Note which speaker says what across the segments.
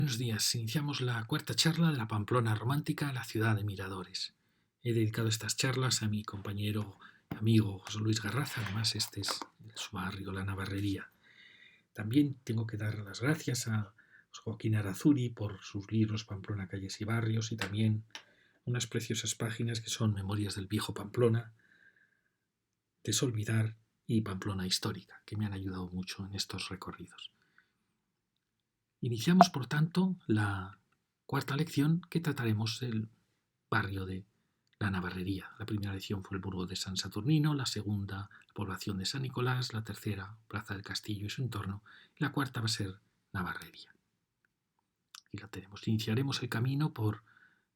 Speaker 1: Buenos días. Iniciamos la cuarta charla de la Pamplona romántica, la ciudad de miradores. He dedicado estas charlas a mi compañero y amigo José Luis Garraza, además este es su barrio, la Navarrería. También tengo que dar las gracias a Joaquín Arazuri por sus libros Pamplona, calles y barrios y también unas preciosas páginas que son Memorias del viejo Pamplona, Desolvidar y Pamplona histórica, que me han ayudado mucho en estos recorridos. Iniciamos, por tanto, la cuarta lección que trataremos del barrio de la Navarrería. La primera lección fue el burgo de San Saturnino, la segunda, la población de San Nicolás, la tercera, Plaza del Castillo y su entorno, y la cuarta va a ser Navarrería. Y la tenemos. Iniciaremos el camino por,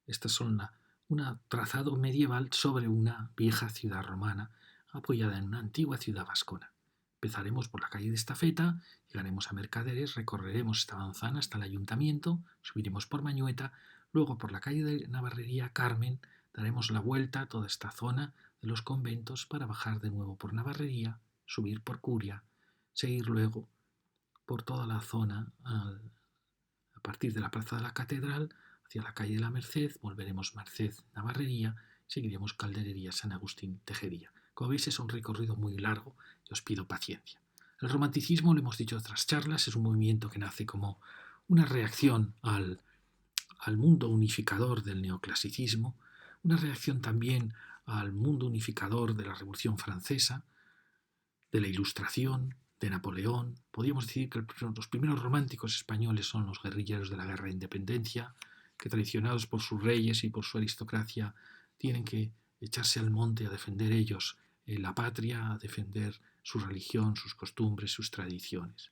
Speaker 1: estas son un trazado medieval sobre una vieja ciudad romana apoyada en una antigua ciudad vascona. Empezaremos por la calle de Estafeta, llegaremos a Mercaderes, recorreremos esta manzana hasta el ayuntamiento, subiremos por Mañueta, luego por la calle de Navarrería Carmen, daremos la vuelta a toda esta zona de los conventos para bajar de nuevo por Navarrería, subir por Curia, seguir luego por toda la zona a partir de la plaza de la Catedral hacia la calle de la Merced, volveremos Merced, Navarrería, seguiremos Calderería, San Agustín, Tejería. Como veis es un recorrido muy largo y os pido paciencia. El romanticismo, lo hemos dicho en otras charlas, es un movimiento que nace como una reacción al mundo unificador del neoclasicismo, una reacción también al mundo unificador de la Revolución Francesa, de la Ilustración, de Napoleón. Podríamos decir que los primeros románticos españoles son los guerrilleros de la Guerra de Independencia, que traicionados por sus reyes y por su aristocracia tienen que echarse al monte a defender ellos la patria, a defender su religión, sus costumbres, sus tradiciones.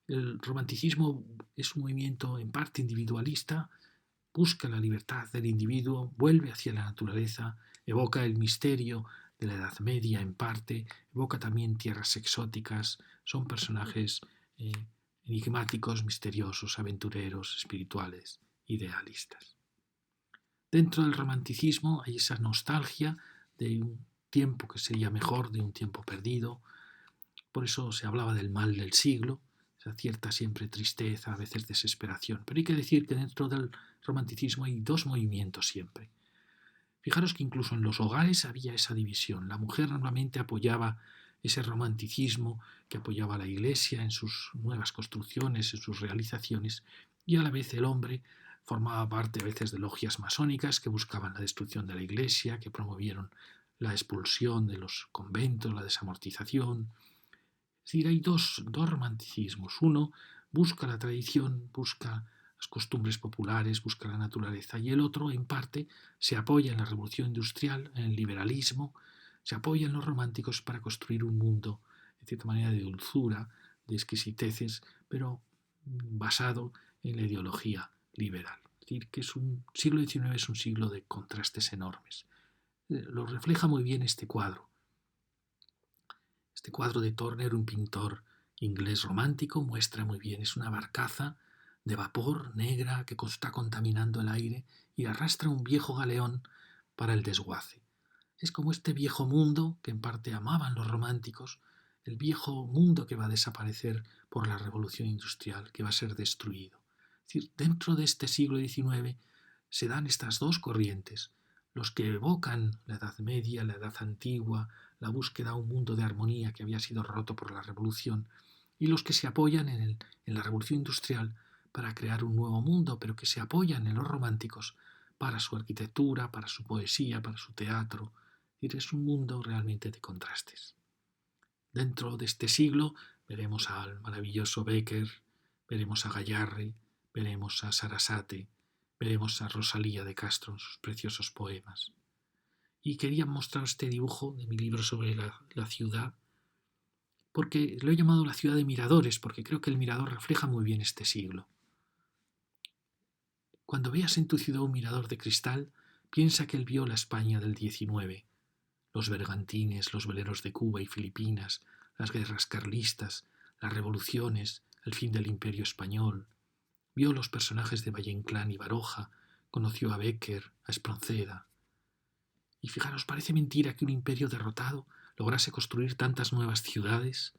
Speaker 1: El romanticismo es un movimiento en parte individualista, busca la libertad del individuo, vuelve hacia la naturaleza, evoca el misterio de la Edad Media en parte, evoca también tierras exóticas, son personajes enigmáticos, misteriosos, aventureros, espirituales, idealistas. Dentro del romanticismo hay esa nostalgia de un tiempo que sería mejor, de un tiempo perdido, por eso se hablaba del mal del siglo, esa cierta siempre tristeza, a veces desesperación. Pero hay que decir que dentro del romanticismo hay dos movimientos siempre. Fijaros que incluso en los hogares había esa división. La mujer normalmente apoyaba ese romanticismo que apoyaba a la Iglesia en sus nuevas construcciones, en sus realizaciones, y a la vez el hombre formaba parte a veces de logias masónicas que buscaban la destrucción de la Iglesia, que promovieron la expulsión de los conventos, la desamortización. Es decir, hay dos romanticismos. Uno busca la tradición, busca las costumbres populares, busca la naturaleza, y el otro, en parte, se apoya en la revolución industrial, en el liberalismo, se apoya en los románticos para construir un mundo, de cierta manera, de dulzura, de exquisiteces, pero basado en la ideología liberal. Es decir, que es un siglo XIX es un siglo de contrastes enormes. Lo refleja muy bien este cuadro. Este cuadro de Turner, un pintor inglés romántico, muestra muy bien, es una barcaza de vapor negra que está contaminando el aire y arrastra un viejo galeón para el desguace. Es como este viejo mundo que en parte amaban los románticos, el viejo mundo que va a desaparecer por la revolución industrial, que va a ser destruido. Es decir, dentro de este siglo XIX se dan estas dos corrientes, los que evocan la Edad Media, la Edad Antigua, la búsqueda de un mundo de armonía que había sido roto por la Revolución, y los que se apoyan en la Revolución Industrial para crear un nuevo mundo, pero que se apoyan en los románticos para su arquitectura, para su poesía, para su teatro. Es un mundo realmente de contrastes. Dentro de este siglo veremos al maravilloso Bécquer, veremos a Gayarre, veremos a Sarasate, veremos a Rosalía de Castro en sus preciosos poemas. Y quería mostrar este dibujo de mi libro sobre la ciudad, porque lo he llamado la ciudad de miradores, porque creo que el mirador refleja muy bien este siglo. Cuando veas en tu ciudad un mirador de cristal, piensa que él vio la España del XIX, los bergantines, los veleros de Cuba y Filipinas, las guerras carlistas, las revoluciones, el fin del Imperio español. Vio los personajes de Valle Inclán y Baroja, conoció a Bécquer, a Espronceda. Y fijaros, parece mentira que un imperio derrotado lograse construir tantas nuevas ciudades,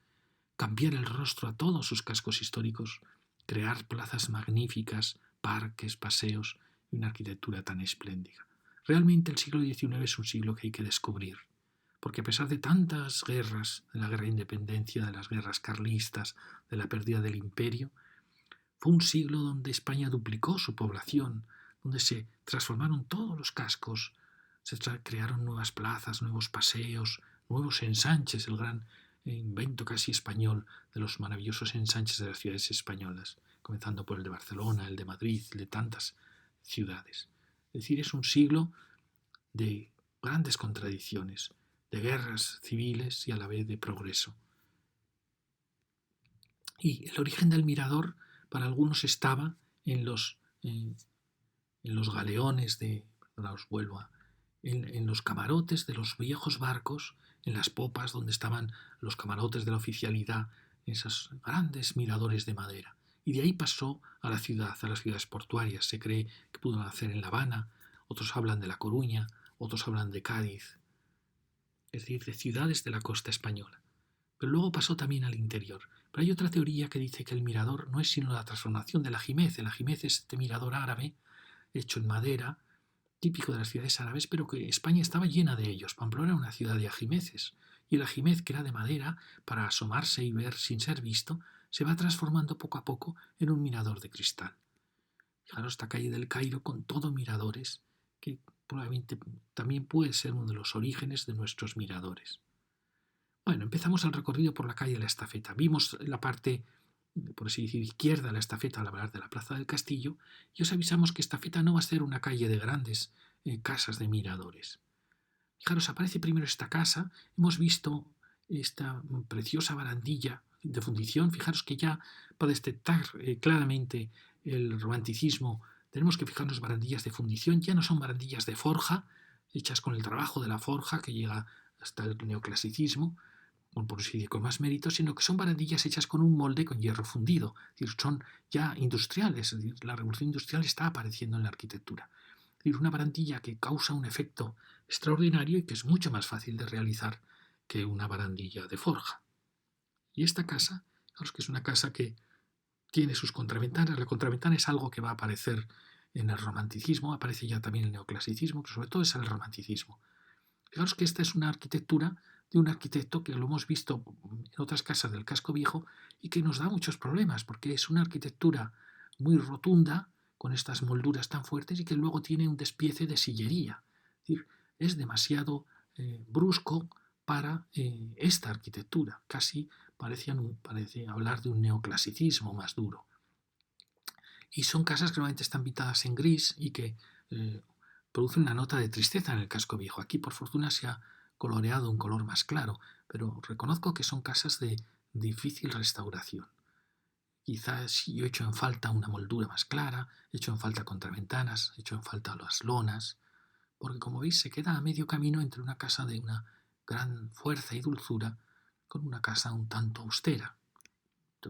Speaker 1: cambiar el rostro a todos sus cascos históricos crear plazas magníficas, parques, paseos y una arquitectura tan espléndida. Realmente el siglo XIX es un siglo que hay que descubrir, porque a pesar de tantas guerras, de la guerra de independencia, de las guerras carlistas, de la pérdida del imperio, fue un siglo donde España duplicó su población, donde se transformaron todos los cascos, se crearon nuevas plazas, nuevos paseos, nuevos ensanches, el gran invento casi español de los maravillosos ensanches de las ciudades españolas, comenzando por el de Barcelona, el de Madrid, de tantas ciudades. Es decir, es un siglo de grandes contradicciones, de guerras civiles y a la vez de progreso. Y el origen del mirador para algunos estaba en los galeones os vuelvo en los camarotes de los viejos barcos, en las popas donde estaban los camarotes de la oficialidad, esos grandes miradores de madera. Y de ahí pasó a la ciudad, a las ciudades portuarias. Se cree que pudo nacer en La Habana, otros hablan de La Coruña, otros hablan de Cádiz, es decir, de ciudades de la costa española. Pero luego pasó también al interior. Pero hay otra teoría que dice que el mirador no es sino la transformación del ajimez. El ajimez es este mirador árabe, hecho en madera, típico de las ciudades árabes, pero que España estaba llena de ellos. Pamplona era una ciudad de ajimeces. Y el ajimez, que era de madera, para asomarse y ver sin ser visto, se va transformando poco a poco en un mirador de cristal. Fijaros esta calle del Cairo con todo miradores, que probablemente también puede ser uno de los orígenes de nuestros miradores. Bueno, empezamos el recorrido por la calle de la Estafeta. Vimos la parte, por así decir, izquierda de la Estafeta al hablar de la Plaza del Castillo y os avisamos que Estafeta no va a ser una calle de grandes casas de miradores. Fijaros, aparece primero esta casa, hemos visto esta preciosa barandilla de fundición. Fijaros que ya para detectar claramente el romanticismo tenemos que fijarnos barandillas de fundición, ya no son barandillas de forja, hechas con el trabajo de la forja que llega hasta el neoclasicismo, por así decir, con más mérito, sino que son barandillas hechas con un molde con hierro fundido, es decir, son ya industriales, es decir, la revolución industrial está apareciendo en la arquitectura. Es decir, una barandilla que causa un efecto extraordinario y que es mucho más fácil de realizar que una barandilla de forja. Y esta casa, fijaros que es una casa que tiene sus contraventanas. La contraventana es algo que va a aparecer en el romanticismo, aparece ya también en el neoclasicismo, pero sobre todo es el romanticismo. Fijaros que esta es una arquitectura de un arquitecto que lo hemos visto en otras casas del casco viejo y que nos da muchos problemas, porque es una arquitectura muy rotunda, con estas molduras tan fuertes y que luego tiene un despiece de sillería. Es decir, es demasiado brusco para esta arquitectura. Casi parece hablar de un neoclasicismo más duro. Y son casas que normalmente están pintadas en gris y que producen una nota de tristeza en el casco viejo. Aquí, por fortuna, se ha coloreado un color más claro, pero reconozco que son casas de difícil restauración. Quizás yo he hecho en falta una moldura más clara, he hecho en falta contraventanas, he hecho en falta las lonas, porque como veis se queda a medio camino entre una casa de una gran fuerza y dulzura con una casa un tanto austera,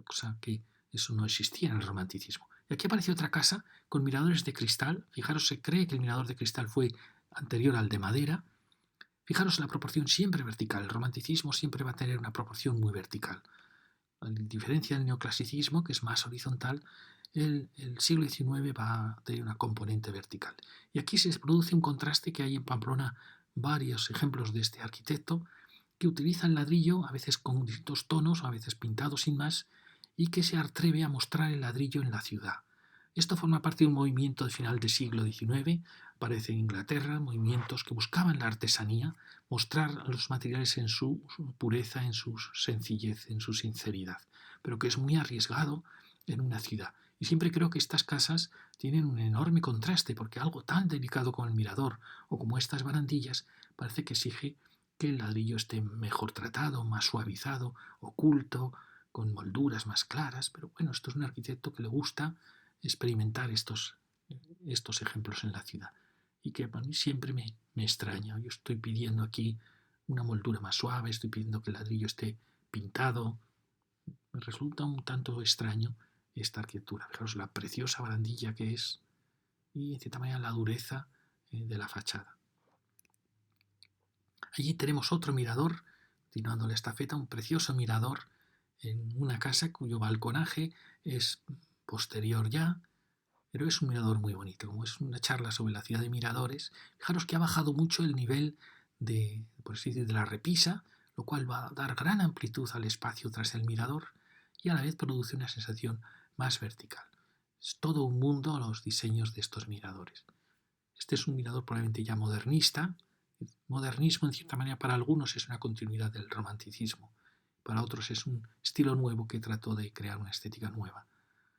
Speaker 1: cosa que eso no existía en el romanticismo. Y aquí aparece otra casa con miradores de cristal. Fijaros, se cree que el mirador de cristal fue anterior al de madera. Fijaros la proporción siempre vertical. El romanticismo siempre va a tener una proporción muy vertical. A diferencia del neoclasicismo, que es más horizontal, el siglo XIX va a tener una componente vertical. Y aquí se produce un contraste que hay en Pamplona varios ejemplos de este arquitecto que utiliza el ladrillo, a veces con distintos tonos, a veces pintado sin más, y que se atreve a mostrar el ladrillo en la ciudad. Esto forma parte de un movimiento de final del siglo XIX, aparece en Inglaterra, movimientos que buscaban la artesanía, mostrar los materiales en su pureza, en su sencillez, en su sinceridad, pero que es muy arriesgado en una ciudad. Y siempre creo que estas casas tienen un enorme contraste, porque algo tan delicado como el mirador o como estas barandillas parece que exige que el ladrillo esté mejor tratado, más suavizado, oculto, con molduras más claras, pero bueno, esto es un arquitecto que le gusta experimentar estos ejemplos en la ciudad y que para mí siempre me extraña. Yo estoy pidiendo aquí una moldura más suave, estoy pidiendo que el ladrillo esté pintado. Me resulta un tanto extraño esta arquitectura. Fijaros la preciosa barandilla que es y en cierta manera la dureza de la fachada. Allí tenemos otro mirador, continuando la estafeta, un precioso mirador en una casa cuyo balconaje es posterior ya, pero es un mirador muy bonito. Como es una charla sobre la ciudad de miradores, fijaros que ha bajado mucho el nivel de, por así decir, de la repisa, lo cual va a dar gran amplitud al espacio tras el mirador y a la vez produce una sensación más vertical. Es todo un mundo los diseños de estos miradores. Este es un mirador probablemente ya modernista. El modernismo, en cierta manera, para algunos es una continuidad del romanticismo. Para otros es un estilo nuevo que trató de crear una estética nueva,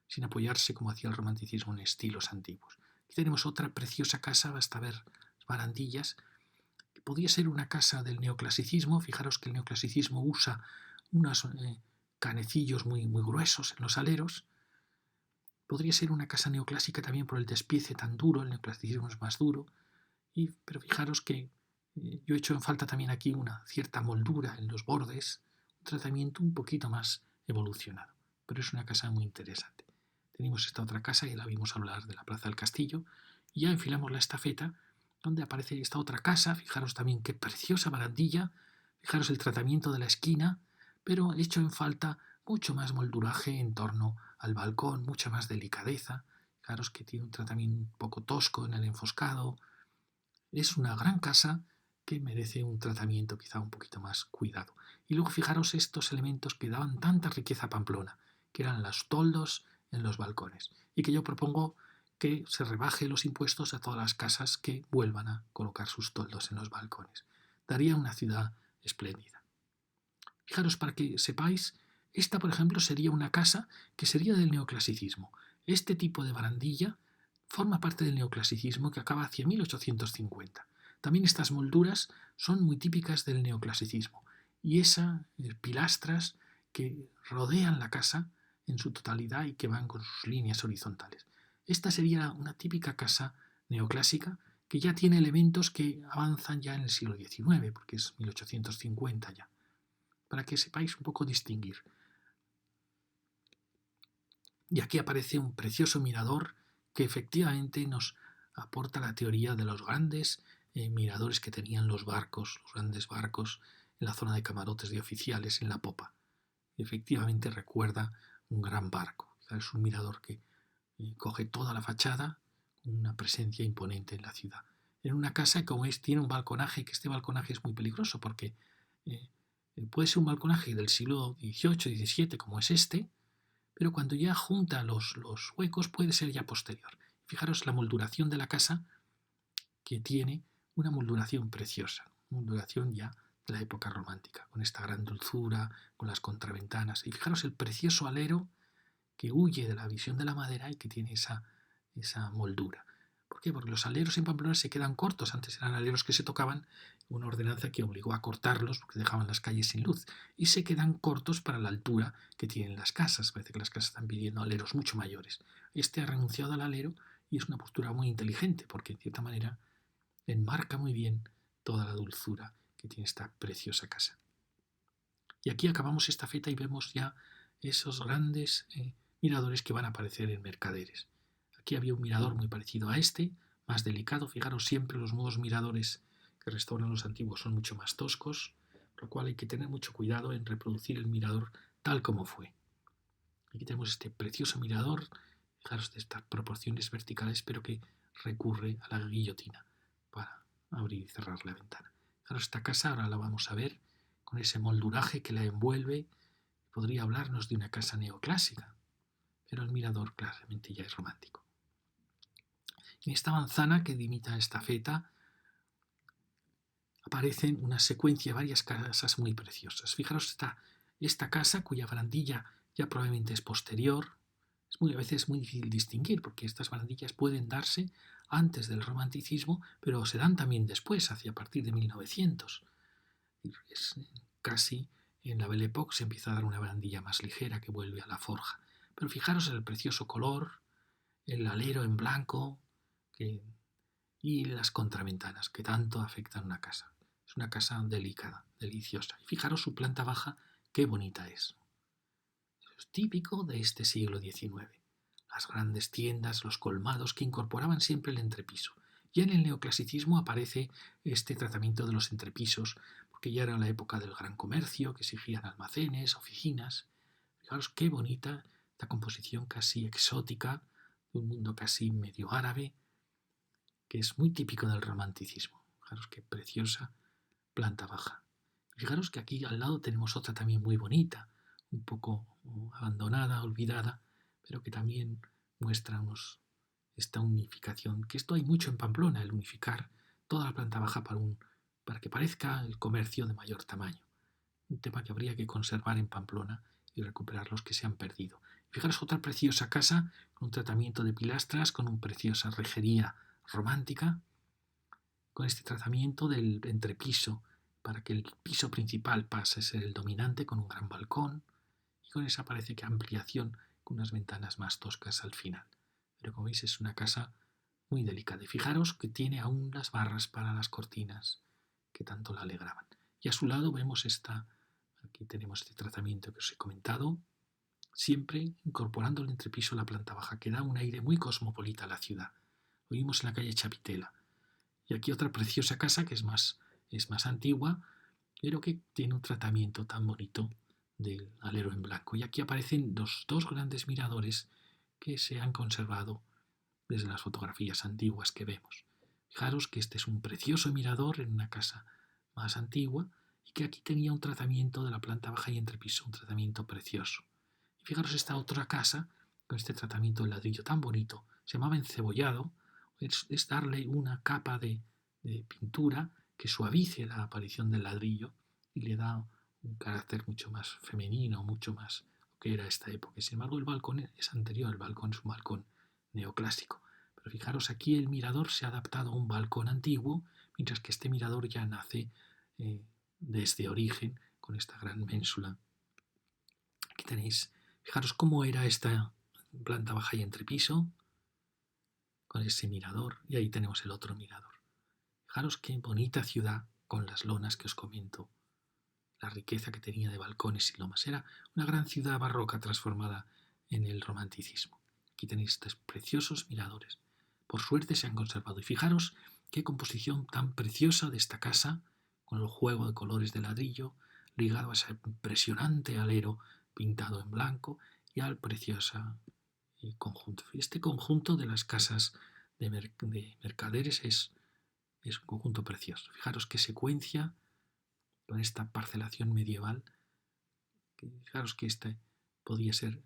Speaker 1: sin apoyarse como hacía el romanticismo en estilos antiguos. Aquí tenemos otra preciosa casa, basta ver las barandillas. Podría ser una casa del neoclasicismo. Fijaros que el neoclasicismo usa unos canecillos muy, muy gruesos en los aleros. Podría ser una casa neoclásica también por el despiece tan duro, el neoclasicismo es más duro. Pero fijaros que yo he hecho en falta también aquí una cierta moldura en los bordes, un tratamiento un poquito más evolucionado. Pero es una casa muy interesante. Tenemos esta otra casa, ya la vimos hablar de la Plaza del Castillo, y ya enfilamos la estafeta, donde aparece esta otra casa. Fijaros también qué preciosa barandilla, fijaros el tratamiento de la esquina, pero he hecho en falta mucho más molduraje en torno al balcón, mucha más delicadeza. Fijaros que tiene un tratamiento un poco tosco en el enfoscado. Es una gran casa que merece un tratamiento quizá un poquito más cuidado. Y luego fijaros estos elementos que daban tanta riqueza a Pamplona, que eran los toldos en los balcones, y que yo propongo que se rebaje los impuestos a todas las casas que vuelvan a colocar sus toldos en los balcones. Daría una ciudad espléndida. Fijaros, para que sepáis, esta, por ejemplo, sería una casa que sería del neoclasicismo. Este tipo de barandilla forma parte del neoclasicismo que acaba hacia 1850. También estas molduras son muy típicas del neoclasicismo y esas pilastras que rodean la casa en su totalidad y que van con sus líneas horizontales. Esta sería una típica casa neoclásica que ya tiene elementos que avanzan ya en el siglo XIX, porque es 1850 ya, para que sepáis un poco distinguir. Y aquí aparece un precioso mirador que efectivamente nos aporta la teoría de los grandes miradores que tenían los grandes barcos en la zona de camarotes de oficiales en la popa. Efectivamente recuerda un gran barco. Es un mirador que coge toda la fachada, una presencia imponente en la ciudad. En una casa, como es, tiene un balconaje, que este balconaje es muy peligroso porque eh, puede ser un balconaje del siglo XVIII, XVII, como es este, pero cuando ya junta los huecos puede ser ya posterior. Fijaros la molduración de la casa, que tiene una molduración preciosa, molduración ya de la época romántica, con esta gran dulzura, con las contraventanas. Y fijaros el precioso alero que huye de la visión de la madera y que tiene esa moldura. ¿Por qué? Porque los aleros en Pamplona se quedan cortos. Antes eran aleros que se tocaban, una ordenanza que obligó a cortarlos porque dejaban las calles sin luz. Y se quedan cortos para la altura que tienen las casas. Parece que las casas están pidiendo aleros mucho mayores. Este ha renunciado al alero y es una postura muy inteligente porque en cierta manera enmarca muy bien toda la dulzura que tiene esta preciosa casa. Y aquí acabamos esta feta y vemos ya esos grandes miradores que van a aparecer en Mercaderes. Aquí había un mirador muy parecido a este, más delicado. Fijaros, siempre los nuevos miradores que restauran los antiguos son mucho más toscos, por lo cual hay que tener mucho cuidado en reproducir el mirador tal como fue. Aquí tenemos este precioso mirador, fijaros de estas proporciones verticales, pero que recurre a la guillotina para abrir y cerrar la ventana. Fijaros esta casa, ahora la vamos a ver, con ese molduraje que la envuelve. Podría hablarnos de una casa neoclásica, pero el mirador claramente ya es romántico. En esta manzana que limita esta feta aparecen una secuencia de varias casas muy preciosas. Fijaros esta casa cuya barandilla ya probablemente es posterior. A veces es muy difícil distinguir porque estas barandillas pueden darse antes del romanticismo, pero se dan también después, hacia a partir de 1900. Es casi en la Belle Époque se empieza a dar una barandilla más ligera que vuelve a la forja. Pero fijaros en el precioso color, el alero en blanco y las contraventanas que tanto afectan una casa. Es una casa delicada, deliciosa. Y fijaros su planta baja, qué bonita es. Es típico de este siglo XIX. Las grandes tiendas, los colmados que incorporaban siempre el entrepiso. Ya en el neoclasicismo aparece este tratamiento de los entrepisos, porque ya era la época del gran comercio, que exigían almacenes, oficinas. Fijaros qué bonita esta composición casi exótica, de un mundo casi medio árabe, que es muy típico del romanticismo. Fijaros qué preciosa planta baja. Fijaros que aquí al lado tenemos otra también muy bonita, un poco abandonada, olvidada, pero que también muestra esta unificación, que esto hay mucho en Pamplona, el unificar toda la planta baja para que parezca el comercio de mayor tamaño. Un tema que habría que conservar en Pamplona y recuperar los que se han perdido. Fijaros otra preciosa casa con un tratamiento de pilastras, con una preciosa rejería romántica, con este tratamiento del entrepiso para que el piso principal pase a ser el dominante con un gran balcón y con esa parece que ampliación con unas ventanas más toscas al final. Pero como veis es una casa muy delicada. Y fijaros que tiene aún las barras para las cortinas que tanto la alegraban. Y a su lado vemos aquí tenemos este tratamiento que os he comentado, siempre incorporando el entrepiso a la planta baja, que da un aire muy cosmopolita a la ciudad. Lo vimos en la calle Chapitela. Y aquí otra preciosa casa que es más antigua, pero que tiene un tratamiento tan bonito del alero en blanco. Y aquí aparecen los dos grandes miradores que se han conservado desde las fotografías antiguas que vemos. Fijaros que este es un precioso mirador en una casa más antigua y que aquí tenía un tratamiento de la planta baja y entrepiso, un tratamiento precioso. Y fijaros esta otra casa con este tratamiento de ladrillo tan bonito, se llamaba encebollado, es darle una capa de pintura que suavice la aparición del ladrillo y le da un carácter mucho más femenino, mucho más lo que era esta época. Sin embargo, el balcón es anterior, el balcón es un balcón neoclásico. Pero fijaros, aquí el mirador se ha adaptado a un balcón antiguo, mientras que este mirador ya nace desde origen con esta gran ménsula. Aquí tenéis, fijaros cómo era esta planta baja y entrepiso, con ese mirador, y ahí tenemos el otro mirador. Fijaros qué bonita ciudad con las lonas que os comento, la riqueza que tenía de balcones y lomas. Era una gran ciudad barroca transformada en el romanticismo. Aquí tenéis estos preciosos miradores. Por suerte se han conservado. Y fijaros qué composición tan preciosa de esta casa, con el juego de colores de ladrillo, ligado a ese impresionante alero pintado en blanco y al precioso conjunto. Este conjunto de las casas de mercaderes es un conjunto precioso. Fijaros qué secuencia con esta parcelación medieval. Fijaros que este podía ser un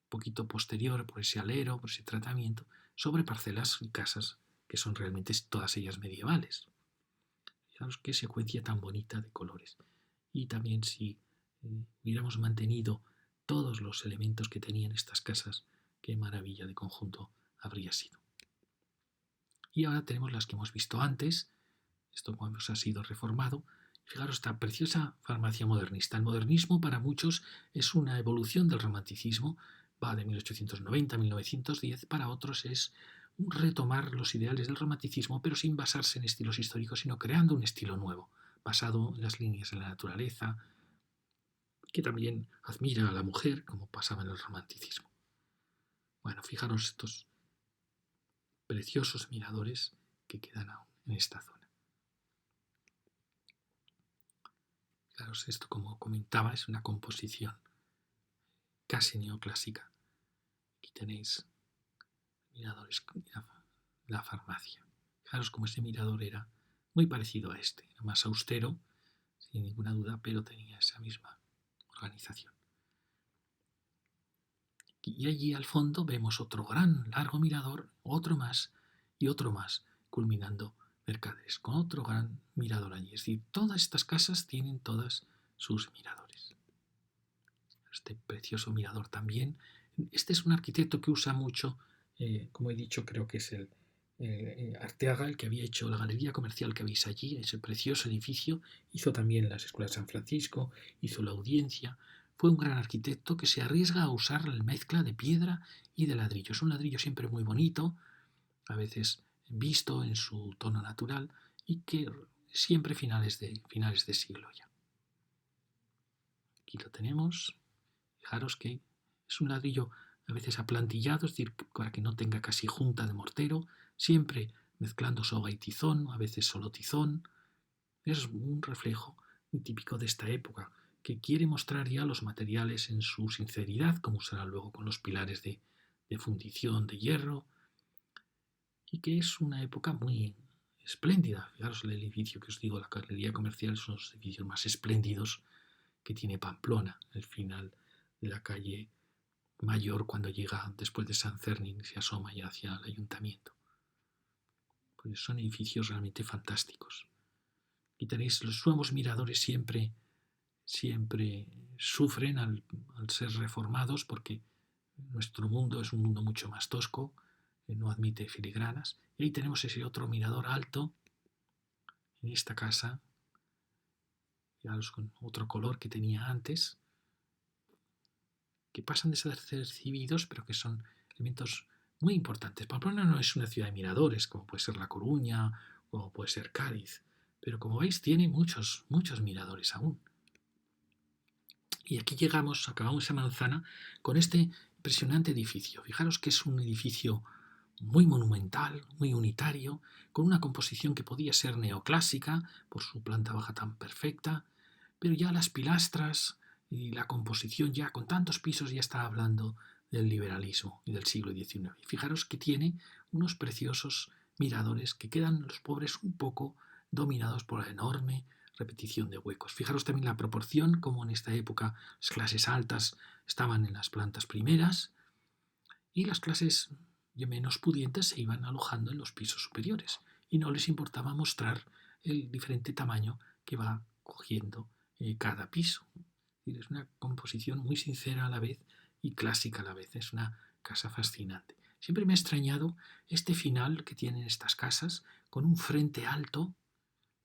Speaker 1: poquito posterior por ese alero, por ese tratamiento, sobre parcelas y casas que son realmente todas ellas medievales. Fijaros qué secuencia tan bonita de colores. Y también si hubiéramos mantenido todos los elementos que tenían estas casas, qué maravilla de conjunto habría sido. Y ahora tenemos las que hemos visto antes. Esto como ha sido reformado. Fijaros esta preciosa farmacia modernista. El modernismo para muchos es una evolución del romanticismo, va de 1890 a 1910, para otros es un retomar los ideales del romanticismo, pero sin basarse en estilos históricos, sino creando un estilo nuevo, basado en las líneas de la naturaleza, que también admira a la mujer, como pasaba en el romanticismo. Bueno, fijaros estos preciosos miradores que quedan aún en esta zona. Fijaros, esto como comentaba es una composición casi neoclásica. Aquí tenéis miradores de la farmacia. Fijaros como ese mirador era muy parecido a este, era más austero, sin ninguna duda, pero tenía esa misma organización. Y allí al fondo vemos otro gran, largo mirador, otro más y otro más, culminando Mercaderes, con otro gran mirador allí. Es decir, todas estas casas tienen todas sus miradores. Este precioso mirador también. Este es un arquitecto que usa mucho, como he dicho, creo que es el Arteaga, el que había hecho la galería comercial que veis allí, ese precioso edificio. Hizo también las escuelas de San Francisco, hizo la Audiencia. Fue un gran arquitecto que se arriesga a usar la mezcla de piedra y de ladrillo. Es un ladrillo siempre muy bonito, a veces visto en su tono natural y que siempre finales de siglo ya. Aquí lo tenemos. Fijaros que es un ladrillo a veces aplantillado, es decir, para que no tenga casi junta de mortero, siempre mezclando soga y tizón, a veces solo tizón. Es un reflejo muy típico de esta época, que quiere mostrar ya los materiales en su sinceridad, como será luego con los pilares de fundición de hierro, y que es una época muy espléndida. Fijaros el edificio que os digo, la galería comercial, son los edificios más espléndidos que tiene Pamplona, el final de la calle Mayor cuando llega después de San Fermín y se asoma ya hacia el ayuntamiento. Pues son edificios realmente fantásticos. Y tenéis los nuevos miradores siempre sufren al ser reformados porque nuestro mundo es un mundo mucho más tosco, no admite filigranas. Y ahí tenemos ese otro mirador alto en esta casa, fijaros, con otro color que tenía antes, que pasan desapercibidos, pero que son elementos muy importantes. Pamplona no es una ciudad de miradores, como puede ser La Coruña o puede ser Cádiz, pero como veis tiene muchos miradores aún. Y aquí acabamos esa manzana con este impresionante edificio. Fijaros que es un edificio muy monumental, muy unitario, con una composición que podía ser neoclásica por su planta baja tan perfecta, pero ya las pilastras y la composición ya con tantos pisos ya está hablando del liberalismo y del siglo XIX. Fijaros que tiene unos preciosos miradores que quedan los pobres un poco dominados por la enorme repetición de huecos. Fijaros también la proporción, como en esta época las clases altas estaban en las plantas primeras y las clases menos pudientes se iban alojando en los pisos superiores y no les importaba mostrar el diferente tamaño que va cogiendo cada piso. Es una composición muy sincera a la vez y clásica a la vez. Es una casa fascinante. Siempre me ha extrañado este final que tienen estas casas con un frente alto.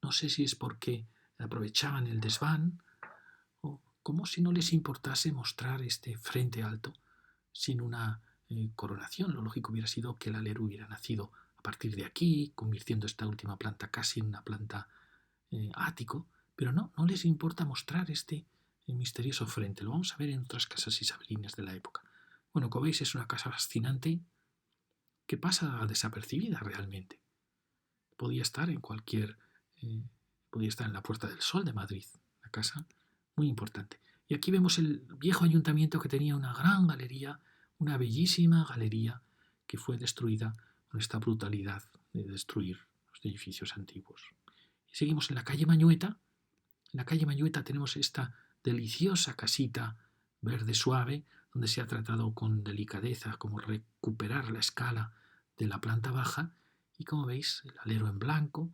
Speaker 1: No sé si es porque aprovechaban el desván o como si no les importase mostrar este frente alto sin una coronación. Lo lógico hubiera sido que el alero hubiera nacido a partir de aquí, convirtiendo esta última planta casi en una planta ático, pero no les importa mostrar este misterioso frente. Lo vamos a ver en otras casas isabelinas de la época. Bueno, como veis, es una casa fascinante que pasa desapercibida realmente. Podía estar en cualquier... eh, podía estar en la Puerta del Sol de Madrid, una casa muy importante. Y aquí vemos el viejo ayuntamiento que tenía una gran galería, una bellísima galería que fue destruida con esta brutalidad de destruir los edificios antiguos. Y seguimos en la calle Mañueta. En la calle Mañueta tenemos esta deliciosa casita verde suave, donde se ha tratado con delicadeza como recuperar la escala de la planta baja, y como veis, el alero en blanco,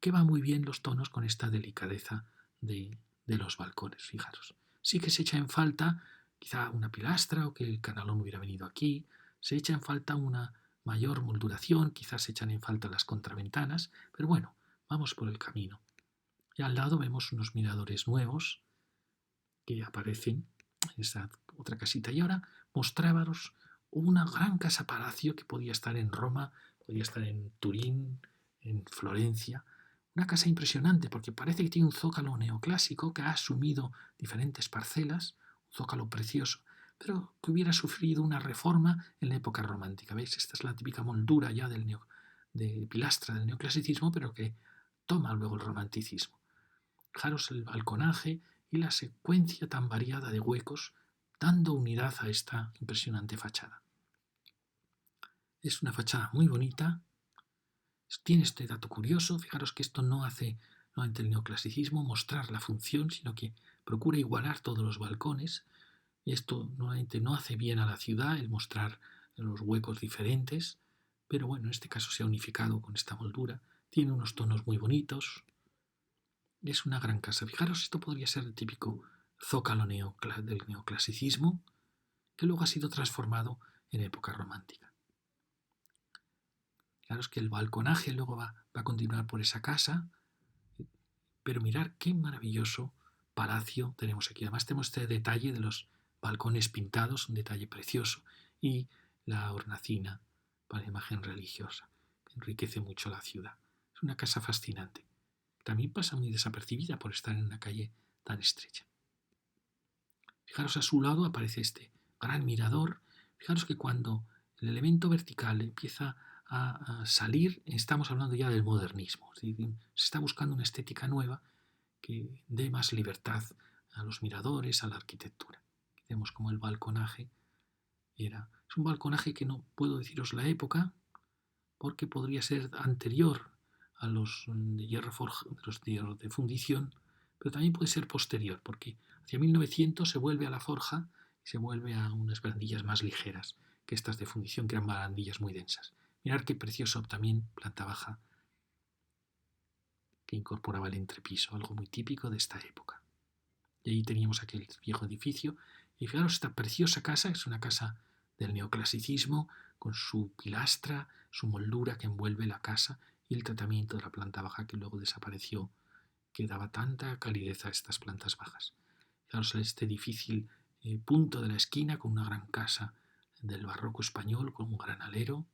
Speaker 1: que va muy bien los tonos con esta delicadeza de los balcones, fijaros. Sí que se echa en falta quizá una pilastra o que el canalón hubiera venido aquí, se echa en falta una mayor molduración, quizás se echan en falta las contraventanas, pero bueno, vamos por el camino. Y al lado vemos unos miradores nuevos que aparecen en esta otra casita. Y ahora mostrábaros una gran casa palacio que podía estar en Roma, podía estar en Turín, en Florencia. Una casa impresionante porque parece que tiene un zócalo neoclásico que ha asumido diferentes parcelas, un zócalo precioso, pero que hubiera sufrido una reforma en la época romántica. ¿Veis? Esta es la típica moldura ya de pilastra del neoclasicismo, pero que toma luego el romanticismo. Fijaros el balconaje y la secuencia tan variada de huecos, dando unidad a esta impresionante fachada. Es una fachada muy bonita. Tiene este dato curioso, fijaros que esto no hace ante el neoclasicismo mostrar la función, sino que procura igualar todos los balcones. Esto nuevamente no hace bien a la ciudad el mostrar los huecos diferentes, pero bueno, en este caso se ha unificado con esta moldura. Tiene unos tonos muy bonitos. Es una gran casa. Fijaros, esto podría ser el típico zócalo del neoclasicismo, que luego ha sido transformado en época romántica. Fijaros que el balconaje luego va a continuar por esa casa, pero mirar qué maravilloso palacio tenemos aquí. Además tenemos este detalle de los balcones pintados, un detalle precioso, y la hornacina para la imagen religiosa, que enriquece mucho la ciudad. Es una casa fascinante. También pasa muy desapercibida por estar en una calle tan estrecha. Fijaros, a su lado aparece este gran mirador. Fijaros que cuando el elemento vertical empieza a salir, estamos hablando ya del modernismo. Es decir, se está buscando una estética nueva que dé más libertad a los miradores, a la arquitectura. Vemos como el balconaje es un balconaje que no puedo deciros la época, porque podría ser anterior a los de hierro los de hierro de fundición, pero también puede ser posterior, porque hacia 1900 se vuelve a la forja y se vuelve a unas barandillas más ligeras que estas de fundición, que eran barandillas muy densas. Mirad qué precioso también planta baja que incorporaba el entrepiso, algo muy típico de esta época. Y ahí teníamos aquel viejo edificio. Y fijaros, esta preciosa casa, es una casa del neoclasicismo, con su pilastra, su moldura que envuelve la casa y el tratamiento de la planta baja que luego desapareció, que daba tanta calidez a estas plantas bajas. Fijaros este difícil punto de la esquina con una gran casa del barroco español, con un gran alero,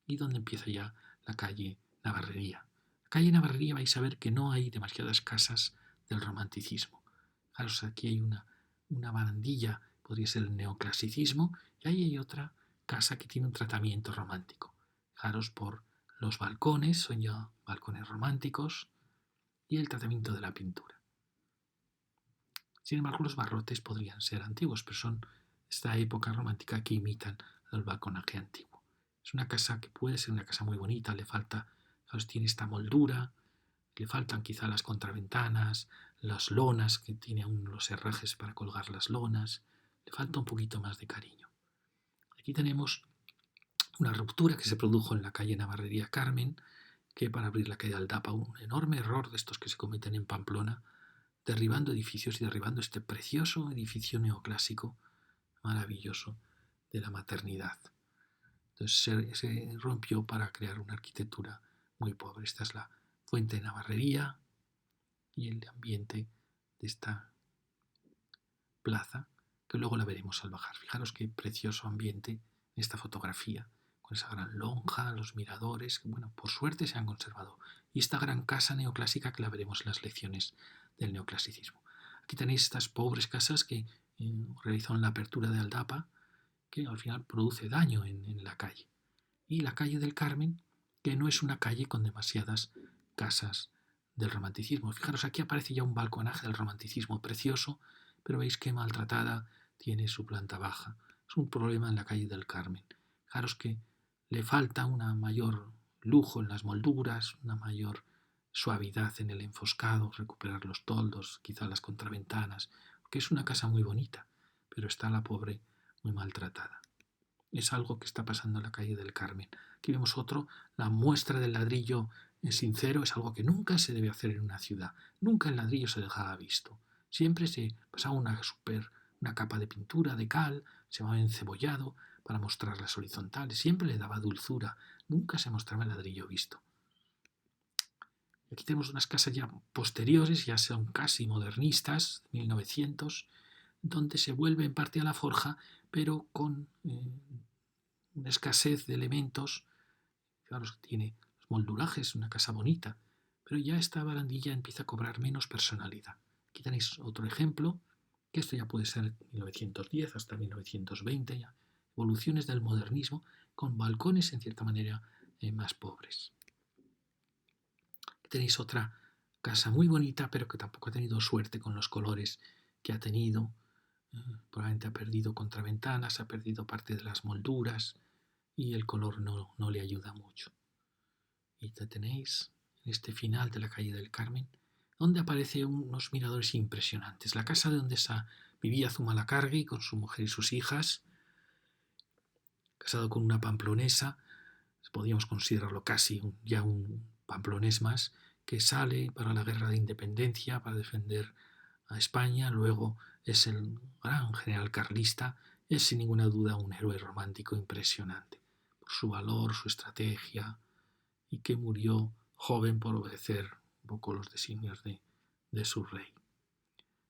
Speaker 1: y donde empieza ya la calle Navarrería. La calle Navarrería vais a ver que no hay demasiadas casas del romanticismo. Fijaros, aquí hay una barandilla, podría ser el neoclasicismo, y ahí hay otra casa que tiene un tratamiento romántico. Fijaros por los balcones, son ya balcones románticos, y el tratamiento de la pintura. Sin embargo, los barrotes podrían ser antiguos, pero son esta época romántica que imitan el balconaje antiguo. Es una casa que puede ser una casa muy bonita, le falta, tiene esta moldura, le faltan quizá las contraventanas, las lonas, que tiene aún los herrajes para colgar las lonas, le falta un poquito más de cariño. Aquí tenemos una ruptura que se produjo en la calle Navarrería Carmen, que para abrir la calle Aldapa, un enorme error de estos que se cometen en Pamplona, derribando edificios y derribando este precioso edificio neoclásico maravilloso de la maternidad. Entonces se rompió para crear una arquitectura muy pobre. Esta es la fuente de Navarrería y el ambiente de esta plaza, que luego la veremos al bajar. Fijaros qué precioso ambiente en esta fotografía, con esa gran lonja, los miradores, que bueno, por suerte se han conservado. Y esta gran casa neoclásica que la veremos en las lecciones del neoclasicismo. Aquí tenéis estas pobres casas que realizaron la apertura de Aldapa, que al final produce daño en la calle. Y la calle del Carmen, que no es una calle con demasiadas casas del romanticismo. Fijaros, aquí aparece ya un balconaje del romanticismo precioso, pero veis qué maltratada tiene su planta baja. Es un problema en la calle del Carmen. Fijaros que le falta una mayor lujo en las molduras, una mayor suavidad en el enfoscado, recuperar los toldos, quizá las contraventanas, porque es una casa muy bonita, pero está la pobre muy maltratada. Es algo que está pasando en la calle del Carmen. Aquí vemos otro, la muestra del ladrillo sincero es algo que nunca se debe hacer en una ciudad. Nunca el ladrillo se dejaba visto. Siempre se pasaba una capa de pintura, de cal, se va encebollado para mostrar las horizontales. Siempre le daba dulzura. Nunca se mostraba el ladrillo visto. Aquí tenemos unas casas ya posteriores, ya son casi modernistas, 1900, donde se vuelve en parte a la forja, pero con una escasez de elementos. Claro, tiene los moldurajes, una casa bonita, pero ya esta barandilla empieza a cobrar menos personalidad. Aquí tenéis otro ejemplo, que esto ya puede ser 1910 hasta 1920, ya, evoluciones del modernismo con balcones en cierta manera más pobres. Aquí tenéis otra casa muy bonita, pero que tampoco ha tenido suerte con los colores que ha tenido. Probablemente ha perdido contraventanas, ha perdido parte de las molduras y el color no le ayuda mucho. Y te tenéis en este final de la calle del Carmen, donde aparecen unos miradores impresionantes. La casa de donde vivía Zumalacárregui con su mujer y sus hijas, casado con una pamplonesa, podríamos considerarlo casi ya un pamplonés más, que sale para la guerra de independencia, para defender a España, luego es el gran general carlista, es sin ninguna duda un héroe romántico impresionante, por su valor, su estrategia, y que murió joven por obedecer un poco los designios de su rey.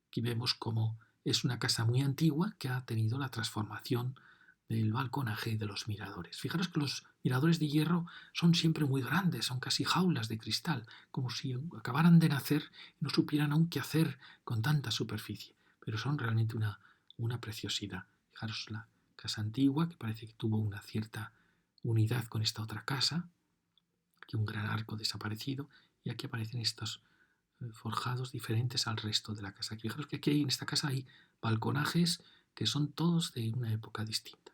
Speaker 1: Aquí vemos cómo es una casa muy antigua que ha tenido la transformación del balconaje y de los miradores. Fijaros que los miradores de hierro son siempre muy grandes, son casi jaulas de cristal, como si acabaran de nacer y no supieran aún qué hacer con tanta superficie, pero son realmente una preciosidad. Fijaros la casa antigua, que parece que tuvo una cierta unidad con esta otra casa, aquí un gran arco desaparecido, y aquí aparecen estos forjados diferentes al resto de la casa. Fijaros que aquí en esta casa hay balconajes que son todos de una época distinta.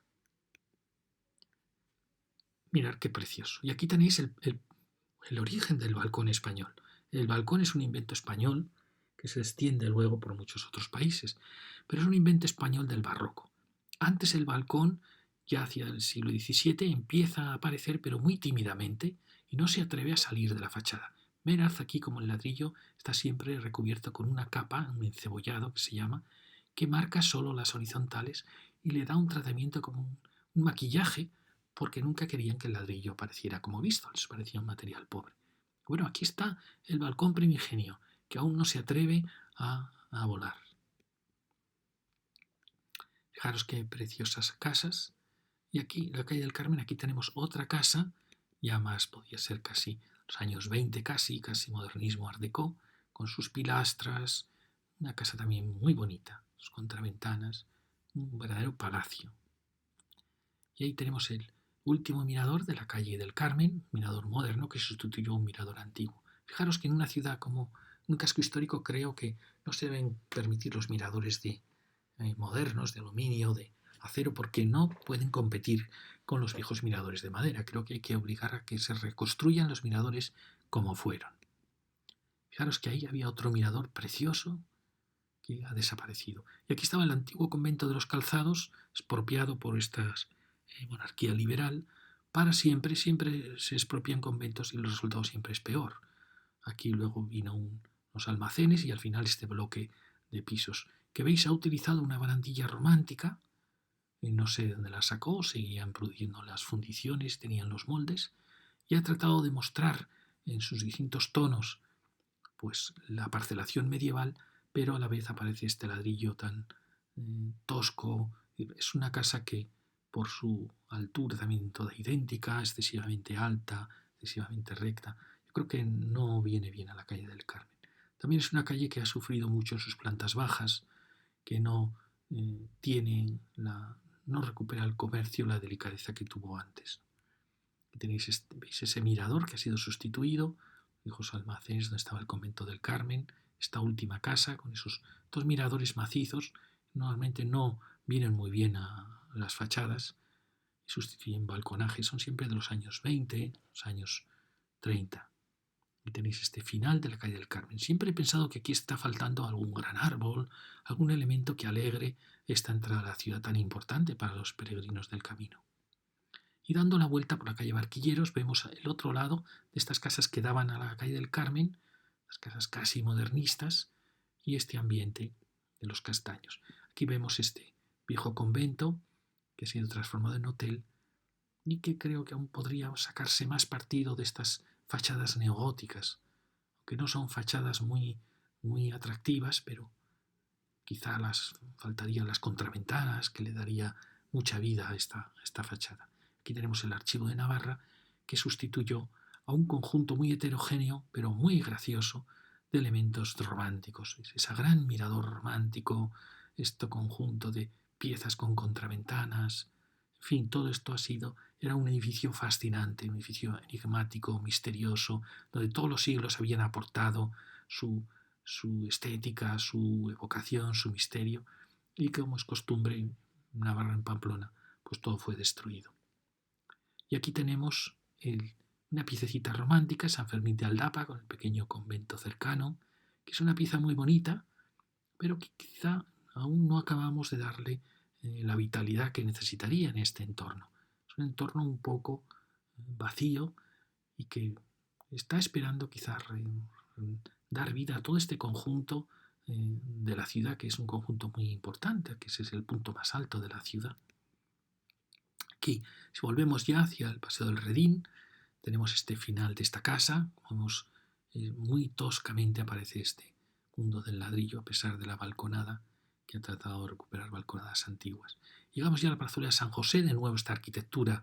Speaker 1: Mirad qué precioso. Y aquí tenéis el origen del balcón español. El balcón es un invento español que se extiende luego por muchos otros países, pero es un invento español del barroco. Antes el balcón, ya hacia el siglo XVII, empieza a aparecer, pero muy tímidamente, y no se atreve a salir de la fachada. Mirad aquí como el ladrillo está siempre recubierto con una capa, un encebollado que se llama, que marca solo las horizontales y le da un tratamiento como un maquillaje, porque nunca querían que el ladrillo pareciera como visto, les parecía un material pobre. Bueno, aquí está el balcón primigenio, que aún no se atreve a volar. Fijaros qué preciosas casas. Y aquí, en la calle del Carmen, aquí tenemos otra casa, ya más podía ser casi los años 20, casi modernismo art déco, con sus pilastras, una casa también muy bonita, sus contraventanas, un verdadero palacio. Y ahí tenemos el último mirador de la calle del Carmen, mirador moderno que sustituyó a un mirador antiguo. Fijaros que en una ciudad como un casco histórico creo que no se deben permitir los miradores modernos, de aluminio, de acero, porque no pueden competir con los viejos miradores de madera. Creo que hay que obligar a que se reconstruyan los miradores como fueron. Fijaros que ahí había otro mirador precioso que ha desaparecido. Y aquí estaba el antiguo convento de los Calzados, expropiado por esta monarquía liberal. Para siempre, siempre se expropian conventos y el resultado siempre es peor. Aquí luego vino unos almacenes y al final este bloque de pisos que veis ha utilizado una barandilla romántica, no sé de dónde la sacó, seguían produciendo las fundiciones, tenían los moldes, y ha tratado de mostrar en sus distintos tonos pues la parcelación medieval, pero a la vez aparece este ladrillo tan tosco. Es una casa que por su altura también toda idéntica, excesivamente alta, excesivamente recta, yo creo que no viene bien a la calle del Carmen. También es una calle que ha sufrido mucho en sus plantas bajas, que no tiene no recupera el comercio la delicadeza que tuvo antes. Veis ese mirador que ha sido sustituido, viejos almacenes donde estaba el convento del Carmen, esta última casa con esos dos miradores macizos, normalmente no vienen muy bien a las fachadas y sustituyen balconajes, son siempre de los años 20, los años 30. Y tenéis este final de la calle del Carmen. Siempre he pensado que aquí está faltando algún gran árbol, algún elemento que alegre esta entrada a la ciudad tan importante para los peregrinos del camino. Y dando la vuelta por la calle Barquilleros vemos el otro lado de estas casas que daban a la calle del Carmen, las casas casi modernistas, y este ambiente de los castaños. Aquí vemos este viejo convento que ha sido transformado en hotel y que creo que aún podría sacarse más partido de estas fachadas neogóticas, aunque no son fachadas muy atractivas, pero quizá faltarían las contraventanas que le daría mucha vida a esta fachada. Aquí tenemos el archivo de Navarra que sustituyó a un conjunto muy heterogéneo, pero muy gracioso, de elementos románticos. Es ese gran mirador romántico, este conjunto de piezas con contraventanas, en fin, todo esto era un edificio fascinante, un edificio enigmático, misterioso, donde todos los siglos habían aportado su estética, su evocación, su misterio, y como es costumbre en Navarra, en Pamplona, pues todo fue destruido. Y aquí tenemos una piececita romántica, San Fermín de Aldapa, con el pequeño convento cercano, que es una pieza muy bonita, pero que quizá aún no acabamos de darle la vitalidad que necesitaría en este entorno. Es un entorno un poco vacío y que está esperando quizá dar vida a todo este conjunto de la ciudad, que es un conjunto muy importante, que ese es el punto más alto de la ciudad. Aquí, si volvemos ya hacia el Paseo del Redín, tenemos este final de esta casa, vemos muy toscamente aparece este mundo del ladrillo a pesar de la balconada que ha tratado de recuperar balconadas antiguas. Llegamos ya a la plazuela de San José, de nuevo esta arquitectura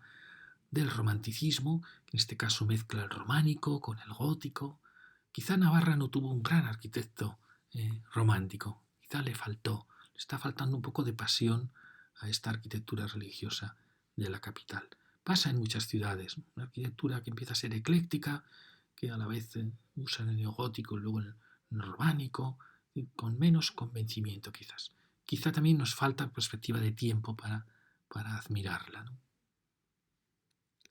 Speaker 1: del romanticismo, que en este caso mezcla el románico con el gótico. Quizá Navarra no tuvo un gran arquitecto romántico, quizá le está faltando un poco de pasión a esta arquitectura religiosa de la capital. Pasa en muchas ciudades, una arquitectura que empieza a ser ecléctica, que a la vez usa el neogótico y luego el románico, y con menos convencimiento quizás. Quizá también nos falta perspectiva de tiempo para admirarla, ¿no?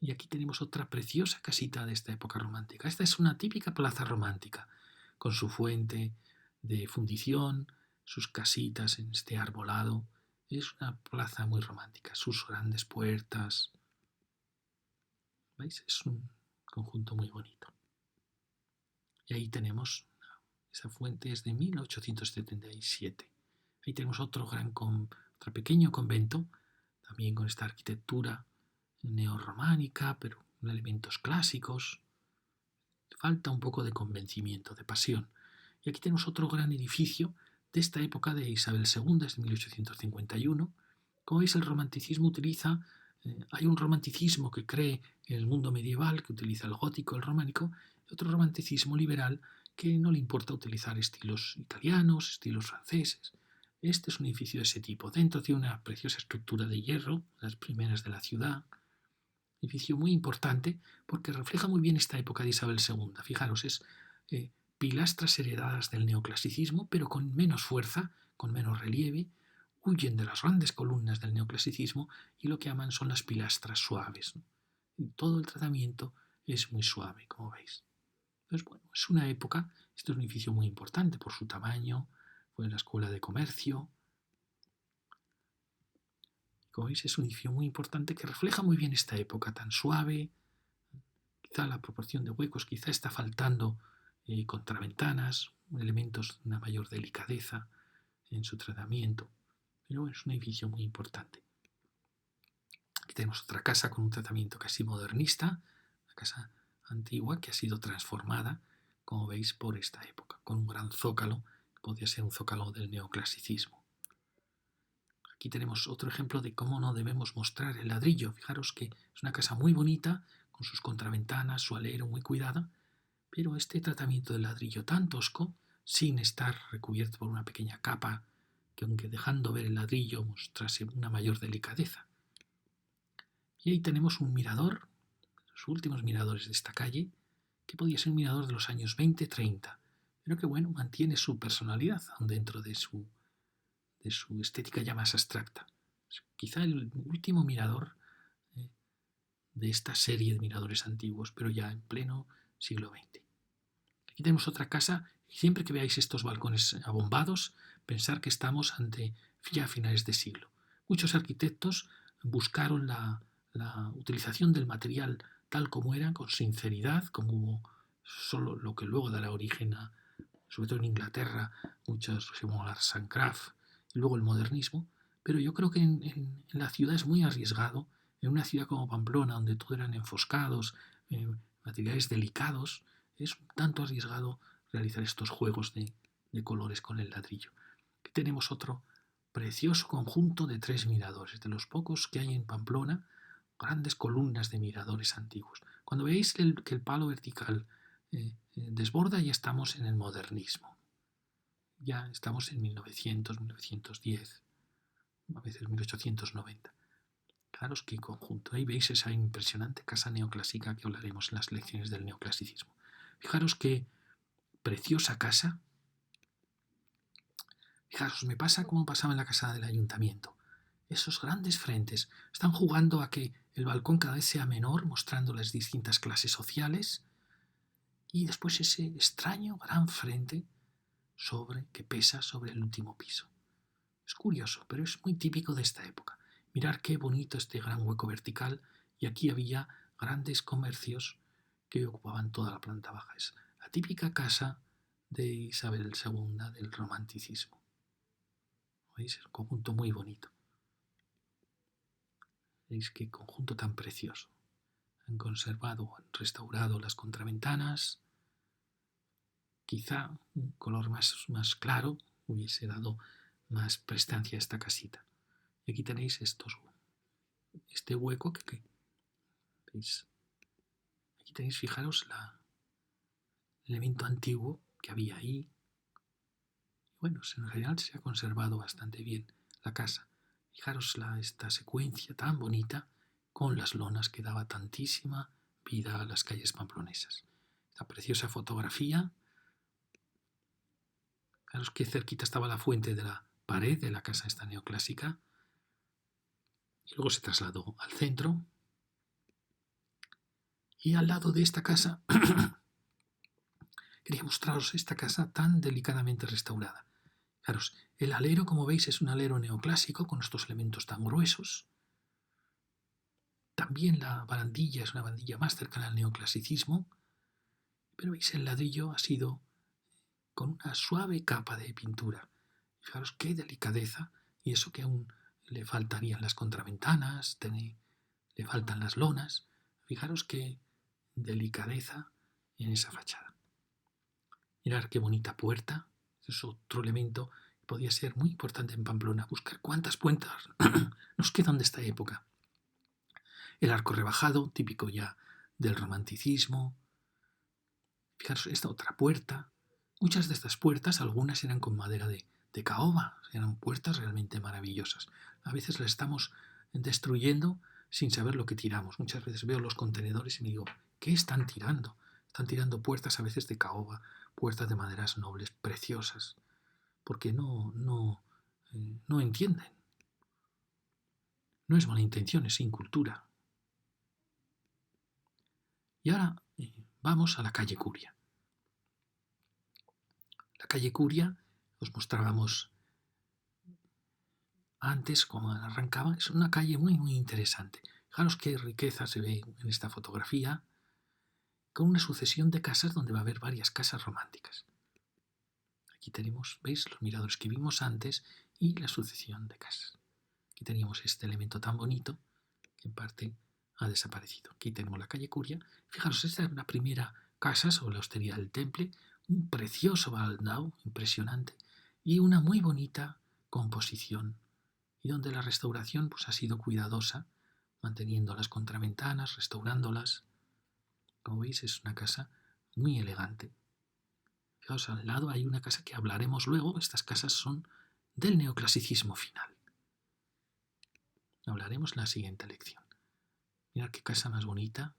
Speaker 1: Y aquí tenemos otra preciosa casita de esta época romántica. Esta es una típica plaza romántica, con su fuente de fundición, sus casitas en este arbolado. Es una plaza muy romántica, sus grandes puertas. ¿Veis? Es un conjunto muy bonito. Y ahí tenemos, esa fuente es de 1877. Ahí tenemos otro pequeño convento, también con esta arquitectura neorrománica, pero con elementos clásicos. Falta un poco de convencimiento, de pasión. Y aquí tenemos otro gran edificio de esta época de Isabel II, es de 1851. Como veis, el romanticismo hay un romanticismo que cree en el mundo medieval, que utiliza el gótico, el románico, y otro romanticismo liberal que no le importa utilizar estilos italianos, estilos franceses. Este es un edificio de ese tipo. Dentro tiene una preciosa estructura de hierro, las primeras de la ciudad. Edificio muy importante porque refleja muy bien esta época de Isabel II. Fijaros, es pilastras heredadas del neoclasicismo, pero con menos fuerza, con menos relieve, huyen de las grandes columnas del neoclasicismo y lo que aman son las pilastras suaves, ¿no? Y todo el tratamiento es muy suave, como veis. Entonces, bueno, es una época, este es un edificio muy importante por su tamaño, fue la escuela de comercio. Como veis, es un edificio muy importante que refleja muy bien esta época tan suave. Quizá la proporción de huecos, quizá está faltando contraventanas, elementos de una mayor delicadeza en su tratamiento, pero es un edificio muy importante. Aquí tenemos otra casa con un tratamiento casi modernista, una casa antigua que ha sido transformada, como veis, por esta época, con un gran zócalo, que podría ser un zócalo del neoclasicismo. Aquí tenemos otro ejemplo de cómo no debemos mostrar el ladrillo. Fijaros que es una casa muy bonita, con sus contraventanas, su alero muy cuidada, pero este tratamiento del ladrillo tan tosco, sin estar recubierto por una pequeña capa, que aunque dejando ver el ladrillo mostrase una mayor delicadeza. Y ahí tenemos un mirador, los últimos miradores de esta calle, que podía ser un mirador de los años 20-30, pero que bueno, mantiene su personalidad aún dentro de su estética ya más abstracta. Quizá el último mirador eh, de esta serie de miradores antiguos, pero ya en pleno siglo XX. Aquí tenemos otra casa y siempre que veáis estos balcones abombados, pensar que estamos ante ya finales de siglo. Muchos arquitectos buscaron la utilización del material tal como era, con sinceridad, como solo lo que luego dará origen a, sobre todo en Inglaterra, muchos como Arts and Crafts y luego el modernismo, pero yo creo que en la ciudad es muy arriesgado, en una ciudad como Pamplona, donde todo eran enfoscados, materiales delicados, es un tanto arriesgado realizar estos juegos de colores con el ladrillo. Aquí tenemos otro precioso conjunto de 3 miradores, de los pocos que hay en Pamplona, grandes columnas de miradores antiguos. Cuando veis que el palo vertical desborda, ya estamos en el modernismo. Ya estamos en 1900, 1910, a veces 1890. Claro, qué conjunto. Ahí veis esa impresionante casa neoclásica que hablaremos en las lecciones del neoclasicismo. Fijaros qué preciosa casa. Fijaros, me pasa como pasaba en la casa del ayuntamiento. Esos grandes frentes están jugando a que el balcón cada vez sea menor, mostrando las distintas clases sociales, y después ese extraño gran frente que pesa sobre el último piso. Es curioso, pero es muy típico de esta época. Mirar qué bonito este gran hueco vertical, y aquí había grandes comercios que ocupaban toda la planta baja. Es la típica casa de Isabel II del romanticismo. ¿Veis? Es un conjunto muy bonito. ¿Veis qué conjunto tan precioso? Han conservado, han restaurado las contraventanas. Quizá un color más claro hubiese dado más prestancia a esta casita. Y aquí tenéis este hueco que ¿veis? Aquí tenéis, fijaros, el elemento antiguo que había ahí. Y bueno, en realidad se ha conservado bastante bien la casa. Fijaros esta secuencia tan bonita con las lonas que daba tantísima vida a las calles pamplonesas. Esta preciosa fotografía Fijaros que cerquita estaba la fuente de la pared de la casa esta neoclásica. Y luego se trasladó al centro. Y al lado de esta casa, quería mostraros esta casa tan delicadamente restaurada. Fijaros, el alero, como veis, es un alero neoclásico con estos elementos tan gruesos. También la barandilla es una barandilla más cercana al neoclasicismo. Pero veis, el ladrillo ha sido con una suave capa de pintura. Fijaros qué delicadeza, y eso que aún le faltarían las contraventanas, le faltan las lonas. Fijaros qué delicadeza en esa fachada. Mirad qué bonita puerta, es otro elemento que podía ser muy importante en Pamplona. Buscar cuántas puertas nos quedan de esta época. El arco rebajado, típico ya del romanticismo. Fijaros esta otra puerta. Muchas de estas puertas, algunas eran con madera de caoba, eran puertas realmente maravillosas. A veces las estamos destruyendo sin saber lo que tiramos. Muchas veces veo los contenedores y me digo, ¿qué están tirando? Están tirando puertas a veces de caoba, puertas de maderas nobles, preciosas, porque no entienden. No es mala intención, es incultura. Y ahora vamos a la calle Curia. La calle Curia, os mostrábamos antes como arrancaba, es una calle muy, muy interesante. Fijaros qué riqueza se ve en esta fotografía, con una sucesión de casas donde va a haber varias casas románticas. Aquí tenemos, ¿veis? Los miradores que vimos antes y la sucesión de casas. Aquí teníamos este elemento tan bonito que en parte ha desaparecido. Aquí tenemos la calle Curia. Fijaros, esta es la primera casa sobre la hostería del Temple, un precioso baldao, impresionante, y una muy bonita composición, y donde la restauración pues, ha sido cuidadosa, manteniendo las contraventanas, restaurándolas. Como veis, es una casa muy elegante. Fijaos, al lado hay una casa que hablaremos luego. Estas casas son del neoclasicismo final. Hablaremos en la siguiente lección. Mirad qué casa más bonita.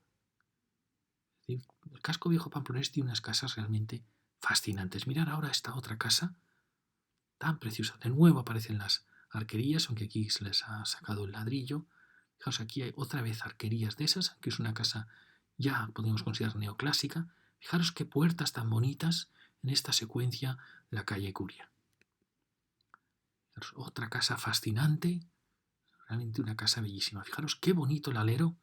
Speaker 1: El casco viejo pamplonés tiene unas casas realmente fascinantes. Mirad ahora esta otra casa tan preciosa. De nuevo aparecen las arquerías, aunque aquí se les ha sacado el ladrillo. Fijaos, aquí hay otra vez arquerías de esas, aunque es una casa ya podemos considerar neoclásica. Fijaros qué puertas tan bonitas en esta secuencia de la calle Curia. Fijaros, otra casa fascinante, realmente una casa bellísima. Fijaros qué bonito el alero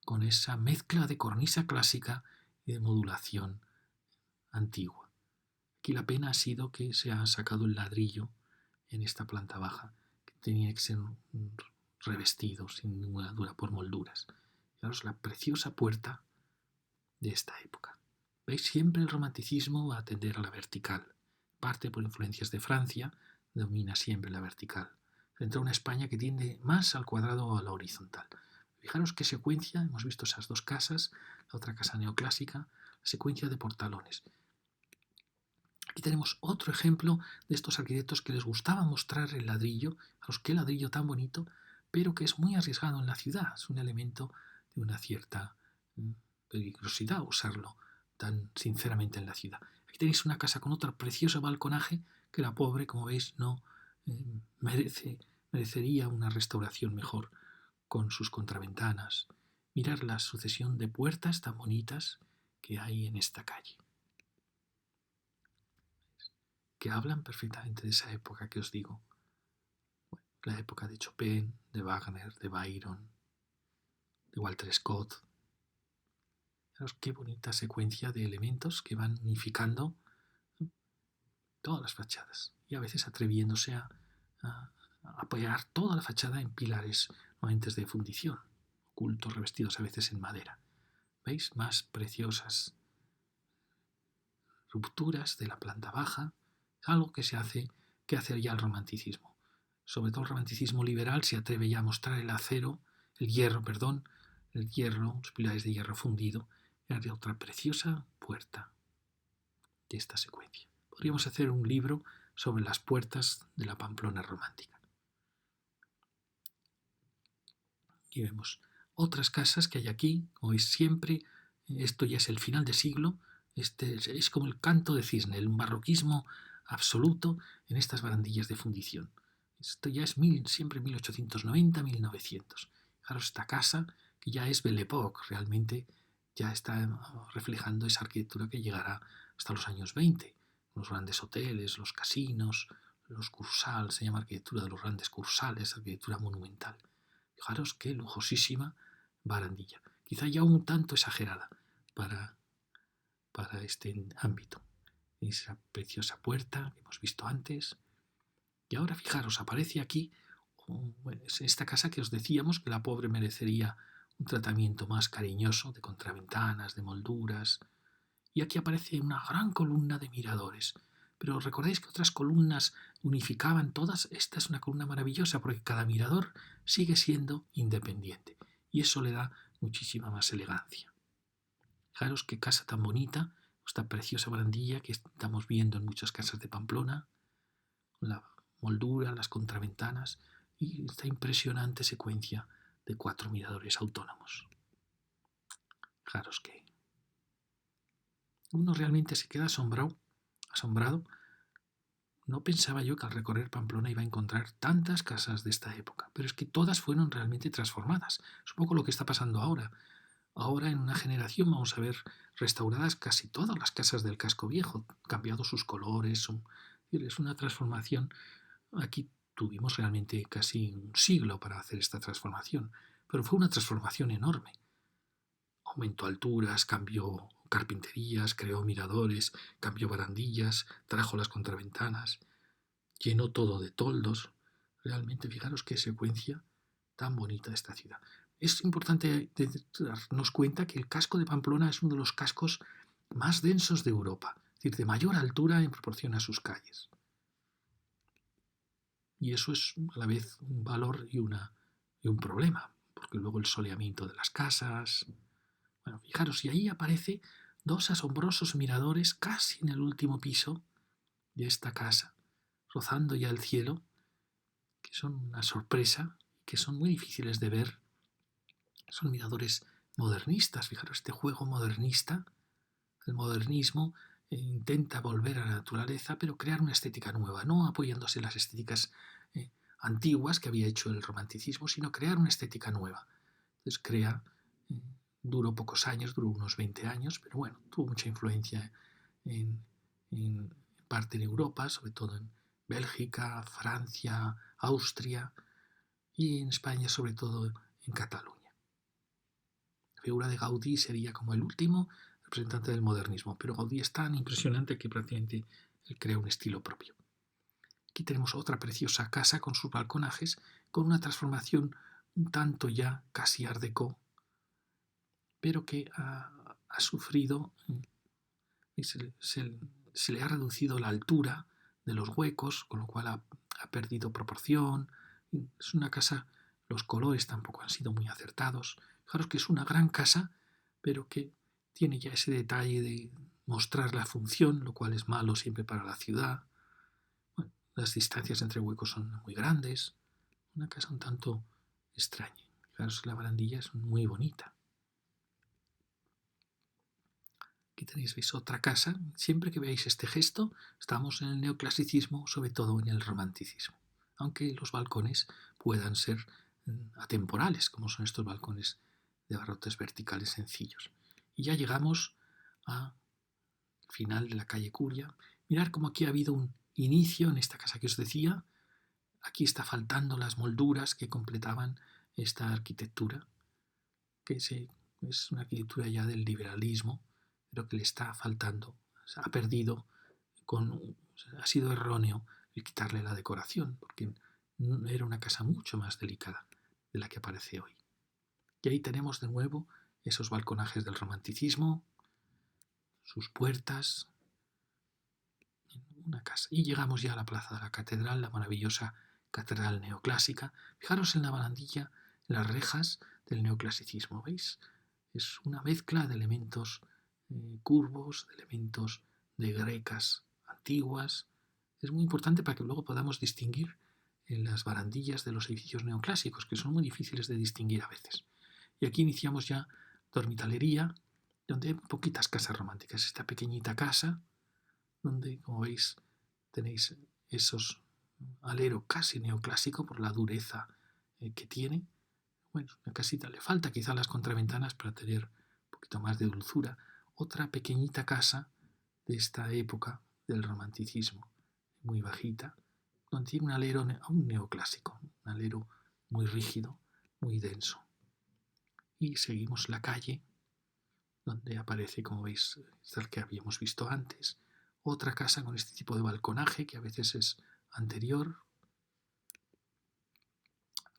Speaker 1: con esa mezcla de cornisa clásica y de modulación antigua. Aquí la pena ha sido que se ha sacado el ladrillo en esta planta baja, que tenía que ser revestido sin ninguna duda por molduras. Fijaros la preciosa puerta de esta época. ¿Veis? Siempre el romanticismo va a tender a la vertical. Parte por influencias de Francia, domina siempre la vertical. Frente a una España que tiende más al cuadrado o a la horizontal. Fijaros qué secuencia, hemos visto esas dos casas, la otra casa neoclásica, la secuencia de portalones. Aquí tenemos otro ejemplo de estos arquitectos que les gustaba mostrar el ladrillo, a los que ladrillo tan bonito, pero que es muy arriesgado en la ciudad, es un elemento de una cierta peligrosidad usarlo tan sinceramente en la ciudad. Aquí tenéis una casa con otro precioso balconaje que la pobre, como veis, no merecería una restauración mejor con sus contraventanas. Mirad la sucesión de puertas tan bonitas que hay en esta calle, que hablan perfectamente de esa época que os digo. Bueno, la época de Chopin, de Wagner, de Byron, de Walter Scott. Fijaos qué bonita secuencia de elementos que van unificando todas las fachadas y a veces atreviéndose a apoyar toda la fachada en pilares nuevamente de fundición, ocultos, revestidos a veces en madera. ¿Veis? Más preciosas rupturas de la planta baja, algo que hace ya el romanticismo. Sobre todo el romanticismo liberal se atreve ya a mostrar el hierro, los pilares de hierro fundido, y otra preciosa puerta de esta secuencia. Podríamos hacer un libro sobre las puertas de la Pamplona romántica. Y vemos otras casas que hay aquí, como veis siempre, esto ya es el final de siglo, este es como el canto de cisne, el barroquismo absoluto en estas barandillas de fundición. Esto ya es siempre 1890, 1900. Fijaros esta casa que ya es Belle Époque, realmente ya está reflejando esa arquitectura que llegará hasta los años 20. Los grandes hoteles, los casinos, los cursales, se llama arquitectura de los grandes cursales, arquitectura monumental. Fijaros qué lujosísima barandilla. Quizá ya un tanto exagerada para, para este ámbito. Esa preciosa puerta que hemos visto antes. Y ahora fijaros, aparece aquí esta casa que os decíamos que la pobre merecería un tratamiento más cariñoso de contraventanas, de molduras. Y aquí aparece una gran columna de miradores. Pero recordáis que otras columnas unificaban todas. Esta es una columna maravillosa porque cada mirador sigue siendo independiente. Y eso le da muchísima más elegancia. Fijaros qué casa tan bonita, esta preciosa barandilla que estamos viendo en muchas casas de Pamplona, la moldura, las contraventanas y esta impresionante secuencia de 4 miradores autónomos. Fijaros que uno realmente se queda asombrado. No pensaba yo que al recorrer Pamplona iba a encontrar tantas casas de esta época, pero es que todas fueron realmente transformadas. Es un poco lo que está pasando ahora. Ahora en una generación vamos a ver restauradas casi todas las casas del casco viejo, cambiado sus colores. Es una transformación. Aquí tuvimos realmente casi un siglo para hacer esta transformación, pero fue una transformación enorme. Aumentó alturas, cambió carpinterías, creó miradores, cambió barandillas, trajo las contraventanas, llenó todo de toldos. Realmente fijaros qué secuencia tan bonita de esta ciudad. Es importante darnos cuenta que el casco de Pamplona es uno de los cascos más densos de Europa, es decir, de mayor altura en proporción a sus calles. Y eso es a la vez un valor y un problema, porque luego el soleamiento de las casas. Bueno, fijaros, y ahí aparece 2 asombrosos miradores casi en el último piso de esta casa, rozando ya el cielo, que son una sorpresa, que son muy difíciles de ver. Son miradores modernistas, fijaros, este juego modernista, el modernismo intenta volver a la naturaleza, pero crear una estética nueva, no apoyándose en las estéticas antiguas que había hecho el romanticismo, sino crear una estética nueva. Entonces duró pocos años, duró unos 20 años, pero bueno, tuvo mucha influencia en parte en Europa, sobre todo en Bélgica, Francia, Austria y en España, sobre todo en Cataluña. La figura de Gaudí sería como el último representante del modernismo, pero Gaudí es tan impresionante que prácticamente él crea un estilo propio. Aquí tenemos otra preciosa casa con sus balconajes, con una transformación un tanto ya casi art déco, pero que ha sufrido, se le ha reducido la altura de los huecos, con lo cual ha perdido proporción. Es una casa, los colores tampoco han sido muy acertados. Fijaros que es una gran casa, pero que tiene ya ese detalle de mostrar la función, lo cual es malo siempre para la ciudad. Bueno, las distancias entre huecos son muy grandes. Una casa un tanto extraña. Fijaros que la barandilla es muy bonita. Aquí tenéis, veis, otra casa. Siempre que veáis este gesto, estamos en el neoclasicismo, sobre todo en el romanticismo. Aunque los balcones puedan ser atemporales, como son estos balcones de barrotes verticales sencillos. Y ya llegamos al final de la calle Curia. Mirad cómo aquí ha habido un inicio en esta casa que os decía. Aquí está faltando las molduras que completaban esta arquitectura, que es una arquitectura ya del liberalismo, pero que le está faltando. Ha perdido, ha sido erróneo el quitarle la decoración, porque era una casa mucho más delicada de la que aparece hoy. Y ahí tenemos de nuevo esos balconajes del romanticismo, sus puertas, una casa. Y llegamos ya a la plaza de la catedral, la maravillosa catedral neoclásica. Fijaros en la barandilla, en las rejas del neoclasicismo, ¿veis? Es una mezcla de elementos curvos, de elementos de grecas antiguas. Es muy importante para que luego podamos distinguir en las barandillas de los edificios neoclásicos, que son muy difíciles de distinguir a veces. Y aquí iniciamos ya dormitalería, donde hay poquitas casas románticas. Esta pequeñita casa, donde, como veis, Tenéis esos alero casi neoclásico por la dureza que tiene. Bueno, una casita le falta quizá las contraventanas para tener un poquito más de dulzura. Otra pequeñita casa de esta época del romanticismo, muy bajita, donde tiene un alero aún neoclásico, un alero muy rígido, muy denso. Y seguimos la calle, donde aparece, como veis, el que habíamos visto antes, otra casa con este tipo de balconaje que a veces es anterior.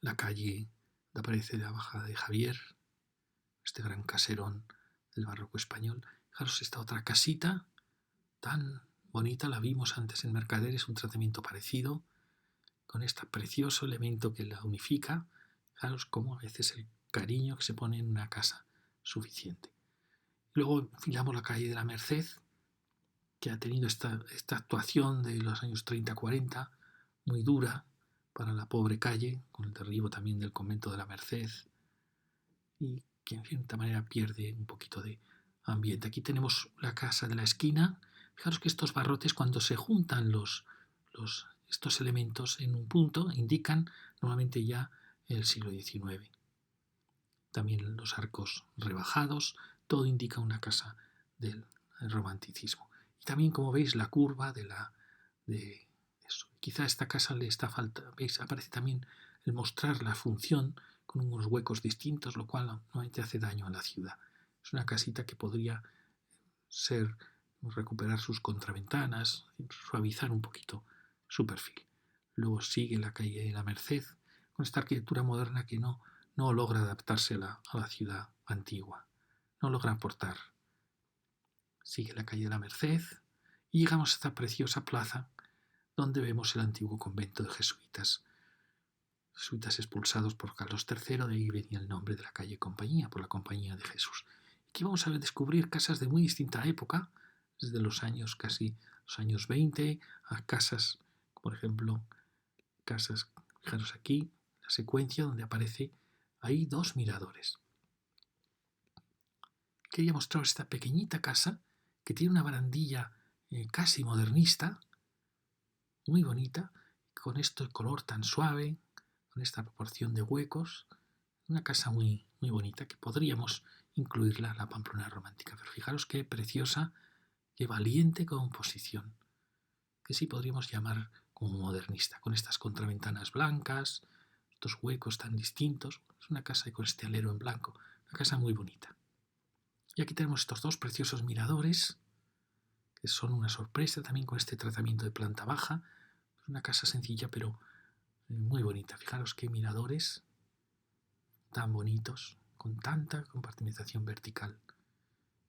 Speaker 1: La calle donde aparece la bajada de Javier, este gran caserón del barroco español. Fijaros esta otra casita tan bonita, la vimos antes en Mercaderes, un tratamiento parecido, con este precioso elemento que la unifica. Fijaros cómo a veces el cariño que se pone en una casa suficiente. Luego enfilamos la calle de la Merced, que ha tenido esta actuación de los años 30-40, muy dura para la pobre calle, con el derribo también del convento de la Merced, y que en cierta manera pierde un poquito de ambiente. Aquí tenemos la casa de la esquina. Fijaros que estos barrotes, cuando se juntan estos elementos en un punto, indican normalmente ya el siglo XIX. También los arcos rebajados, todo indica una casa del romanticismo. Y también, como veis, la curva de eso. Quizá a esta casa le está falta, veis, aparece también el mostrar la función con unos huecos distintos, lo cual normalmente hace daño a la ciudad. Es una casita que podría recuperar sus contraventanas, suavizar un poquito su perfil. Luego sigue la calle de la Merced, con esta arquitectura moderna que no logra adaptarse a la ciudad antigua, no logra aportar. Sigue la calle de la Merced y llegamos a esta preciosa plaza donde vemos el antiguo convento de jesuitas expulsados por Carlos III, de ahí venía el nombre de la calle Compañía, por la Compañía de Jesús. Aquí vamos a descubrir casas de muy distinta época, desde los años 20 a casas, por ejemplo, fijaros aquí, la secuencia donde aparece ahí dos miradores. Quería mostraros esta pequeñita casa que tiene una barandilla casi modernista, muy bonita, con este color tan suave, con esta proporción de huecos, una casa muy, muy bonita que podríamos incluirla en la Pamplona romántica. Pero fijaros qué preciosa, qué valiente composición, que sí podríamos llamar como modernista, con estas contraventanas blancas, estos huecos tan distintos. Es una casa con este alero en blanco, una casa muy bonita. Y aquí tenemos estos dos preciosos miradores, que son una sorpresa también con este tratamiento de planta baja. Es una casa sencilla, pero muy bonita. Fijaros qué miradores tan bonitos, con tanta compartimentación vertical,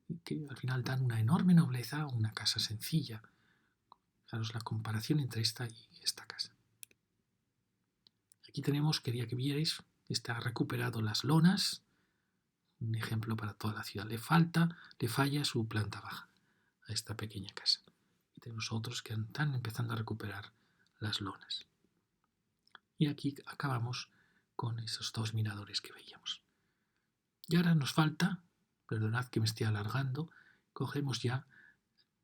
Speaker 1: y que al final dan una enorme nobleza a una casa sencilla. Fijaros la comparación entre esta y esta casa. Aquí tenemos, quería que vierais, está recuperado las lonas, un ejemplo para toda la ciudad. Le falla su planta baja a esta pequeña casa. Y tenemos otros que están empezando a recuperar las lonas. Y aquí acabamos con esos dos miradores que veíamos. Y ahora nos falta, perdonad que me esté alargando, cogemos ya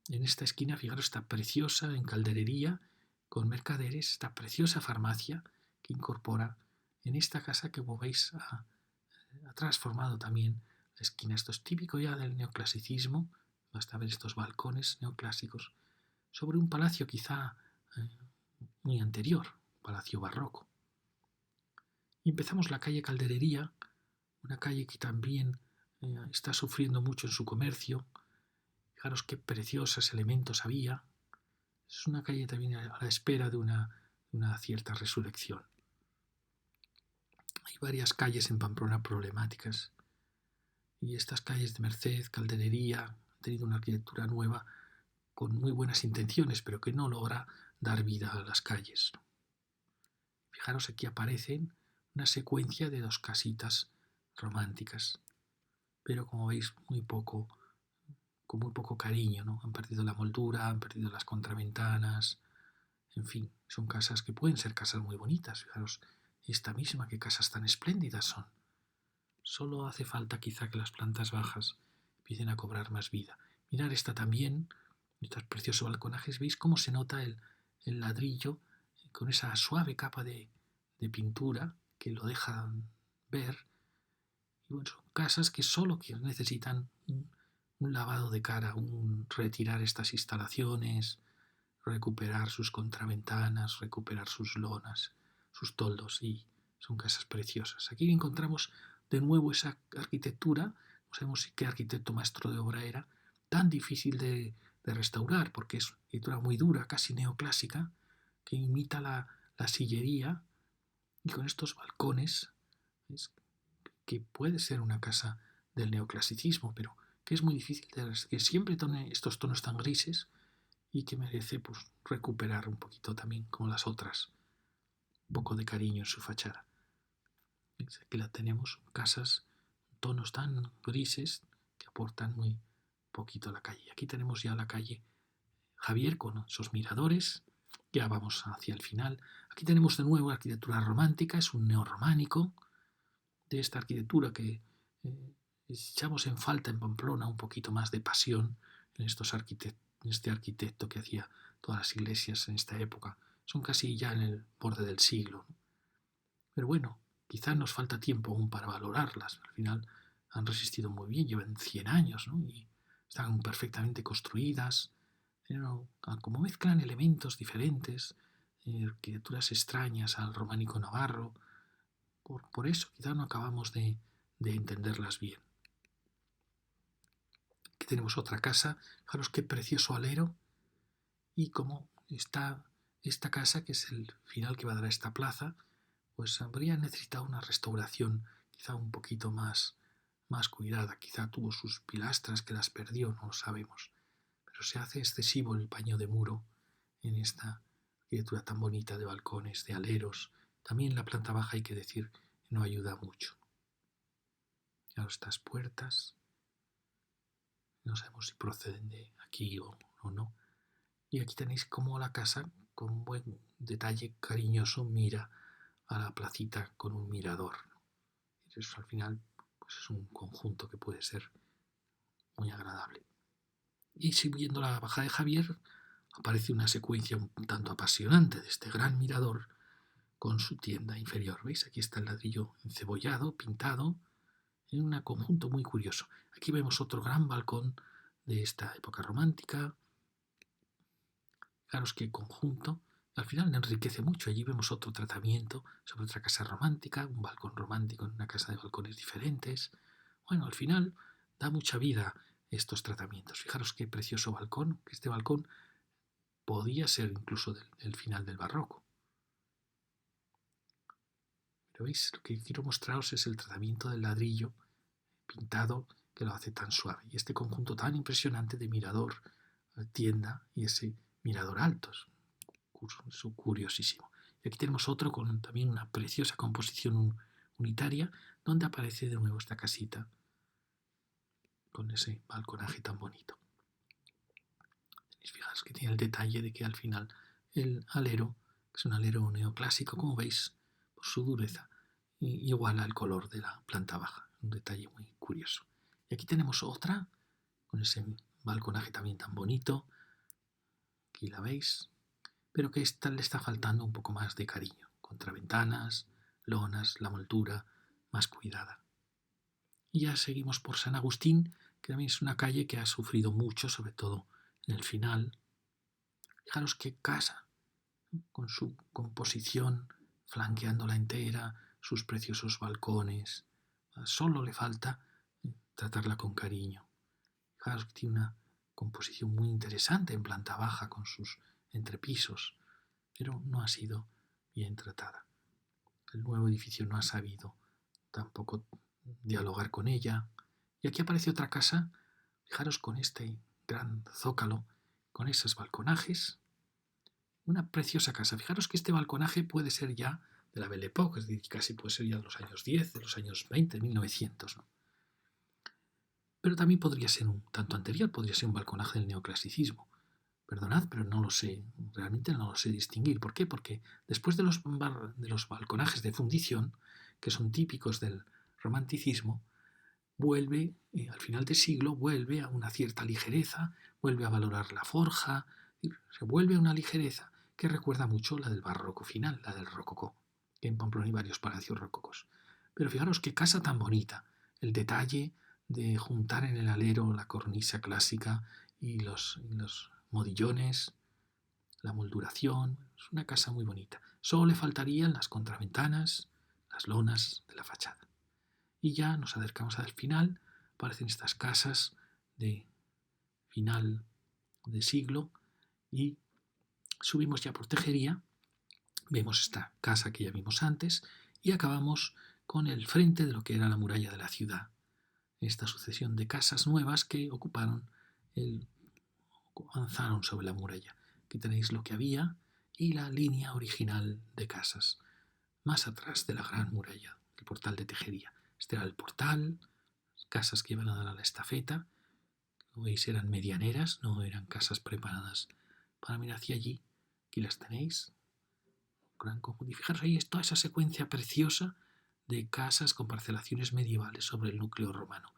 Speaker 1: en esta esquina, fijaros, esta preciosa encalderería con Mercaderes, esta preciosa farmacia que incorpora en esta casa que, como veis, ha transformado también la esquina. Esto es típico ya del neoclasicismo, basta ver estos balcones neoclásicos sobre un palacio quizá muy anterior, palacio barroco. Y empezamos la calle Calderería, una calle que también está sufriendo mucho en su comercio. Fijaros qué preciosos elementos había. Es una calle también a la espera de una cierta resurrección. Hay varias calles en Pamplona problemáticas. Y estas calles de Merced, Calderería, han tenido una arquitectura nueva con muy buenas intenciones, pero que no logra dar vida a las calles. Fijaros, aquí aparecen una secuencia de dos casitas románticas, pero como veis con muy poco cariño, ¿no? Han perdido la moldura, han perdido las contraventanas, en fin, son casas que pueden ser casas muy bonitas. Fijaros, esta misma, qué casas tan espléndidas son. Solo hace falta quizá que las plantas bajas empiecen a cobrar más vida. Mirar esta también, estos preciosos balconajes, ¿veis cómo se nota el ladrillo con esa suave capa de pintura que lo dejan ver. Y bueno, son casas que solo necesitan un lavado de cara, un retirar estas instalaciones, recuperar sus contraventanas, recuperar sus lonas, sus toldos, y son casas preciosas. Aquí encontramos de nuevo esa arquitectura, no sabemos qué arquitecto maestro de obra era, tan difícil de restaurar, porque es una arquitectura muy dura, casi neoclásica, que imita la sillería, y con estos balcones, es que puede ser una casa del neoclasicismo, pero que es muy difícil, que siempre tiene estos tonos tan grises y que merece pues, recuperar un poquito también, como las otras, un poco de cariño en su fachada. Aquí la tenemos, casas, tonos tan grises que aportan muy poquito a la calle. Aquí tenemos ya la calle Javier con sus miradores, ya vamos hacia el final. Aquí tenemos de nuevo arquitectura romántica, es un neorrománico, de esta arquitectura que echamos en falta en Pamplona un poquito más de pasión en este arquitecto que hacía todas las iglesias en esta época. Son casi ya en el borde del siglo, ¿no? Pero bueno, quizás nos falta tiempo aún para valorarlas. Al final han resistido muy bien, llevan 100 años, ¿no? Y están perfectamente construidas, pero como mezclan elementos diferentes, arquitecturas extrañas al románico navarro, por eso quizá no acabamos de entenderlas bien. Aquí tenemos otra casa, fijaros qué precioso alero y cómo está esta casa, que es el final que va a dar a esta plaza, pues habría necesitado una restauración quizá un poquito más cuidada. Quizá tuvo sus pilastras que las perdió, no lo sabemos. Pero se hace excesivo el paño de muro en esta arquitectura tan bonita de balcones, de aleros. También la planta baja, hay que decir, no ayuda mucho. Claro, estas puertas, no sabemos si proceden de aquí o no. Y aquí tenéis cómo la casa, con buen detalle cariñoso, mira a la placita con un mirador. Eso al final pues es un conjunto que puede ser muy agradable. Y siguiendo la bajada de Javier, aparece una secuencia un tanto apasionante de este gran mirador con su tienda inferior. ¿Veis? Aquí está el ladrillo encebollado, pintado, en un conjunto muy curioso. Aquí vemos otro gran balcón de esta época romántica. Fijaros qué conjunto. Al final enriquece mucho. Allí vemos otro tratamiento sobre otra casa romántica, un balcón romántico en una casa de balcones diferentes. Bueno, al final da mucha vida estos tratamientos. Fijaros qué precioso balcón, que este balcón podía ser incluso del final del barroco. Pero veis, lo que quiero mostraros es el tratamiento del ladrillo pintado que lo hace tan suave. Y este conjunto tan impresionante de mirador, tienda y ese mirador alto. Es curiosísimo. Y aquí tenemos otro con también una preciosa composición unitaria, donde aparece de nuevo esta casita con ese balconaje tan bonito. Fijaos que tiene el detalle de que al final el alero, que es un alero neoclásico, como veis, por su dureza, iguala el color de la planta baja. Un detalle muy curioso. Y aquí tenemos otra, con ese balconaje también tan bonito. Aquí la veis, pero que esta le está faltando un poco más de cariño. Contraventanas, lonas, la moldura más cuidada. Y ya seguimos por San Agustín, que también es una calle que ha sufrido mucho, sobre todo en el final. Fijaros qué casa, con su composición flanqueándola entera, sus preciosos balcones. Solo le falta tratarla con cariño. Fijaros que tiene una composición muy interesante en planta baja con sus entrepisos, pero no ha sido bien tratada. El nuevo edificio no ha sabido tampoco dialogar con ella. Y aquí aparece otra casa, fijaros con este gran zócalo, con esos balconajes. Una preciosa casa. Fijaros que este balconaje puede ser ya de la Belle Époque, es decir, casi puede ser ya de los años 10, de los años 20, de 1900, ¿no? Pero también podría ser un tanto anterior, podría ser un balconaje del neoclasicismo. Perdonad, pero no lo sé, realmente no lo sé distinguir. ¿Por qué? Porque después de los balconajes de fundición, que son típicos del romanticismo, vuelve, al final del siglo, vuelve a una cierta ligereza, vuelve a valorar la forja, se vuelve a una ligereza que recuerda mucho la del barroco final, la del rococó, que en Pamplona hay varios palacios rococós. Pero fijaros qué casa tan bonita, el detalle de juntar en el alero la cornisa clásica y los modillones, la molduración. Es una casa muy bonita. Solo le faltarían las contraventanas, las lonas de la fachada. Y ya nos acercamos al final, aparecen estas casas de final de siglo y subimos ya por Tejería, vemos esta casa que ya vimos antes y acabamos con el frente de lo que era la muralla de la ciudad. Esta sucesión de casas nuevas que avanzaron sobre la muralla. Aquí tenéis lo que había y la línea original de casas, más atrás de la gran muralla, el portal de Tejería. Este era el portal, casas que iban a dar a la estafeta, como veis eran medianeras, no eran casas preparadas para mirar hacia allí. Aquí las tenéis, gran conjunto. Y fijaros ahí toda esa secuencia preciosa de casas con parcelaciones medievales sobre el núcleo romano,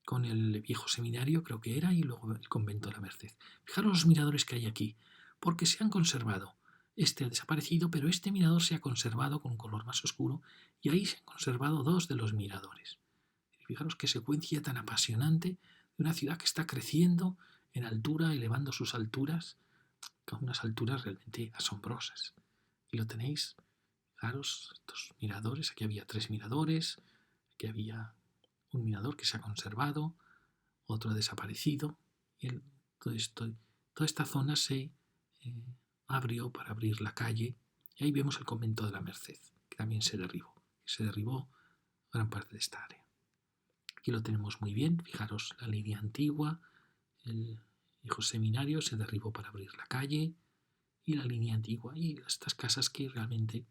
Speaker 1: con el viejo seminario creo que era y luego el convento de la Merced. Fijaros los miradores que hay aquí, porque se han conservado. Este ha desaparecido, pero este mirador se ha conservado con un color más oscuro y ahí se han conservado dos de los miradores. Y fijaros qué secuencia tan apasionante de una ciudad que está creciendo en altura, elevando sus alturas, con unas alturas realmente asombrosas. Y lo tenéis, fijaros, estos miradores, aquí había 3 miradores, aquí había un mirador que se ha conservado, otro ha desaparecido, y toda esta zona se abrió para abrir la calle, y ahí vemos el convento de la Merced, que también se derribó. Se derribó gran parte de esta área. Aquí lo tenemos muy bien, fijaros la línea antigua, el viejo seminario se derribó para abrir la calle, y la línea antigua, y estas casas que realmente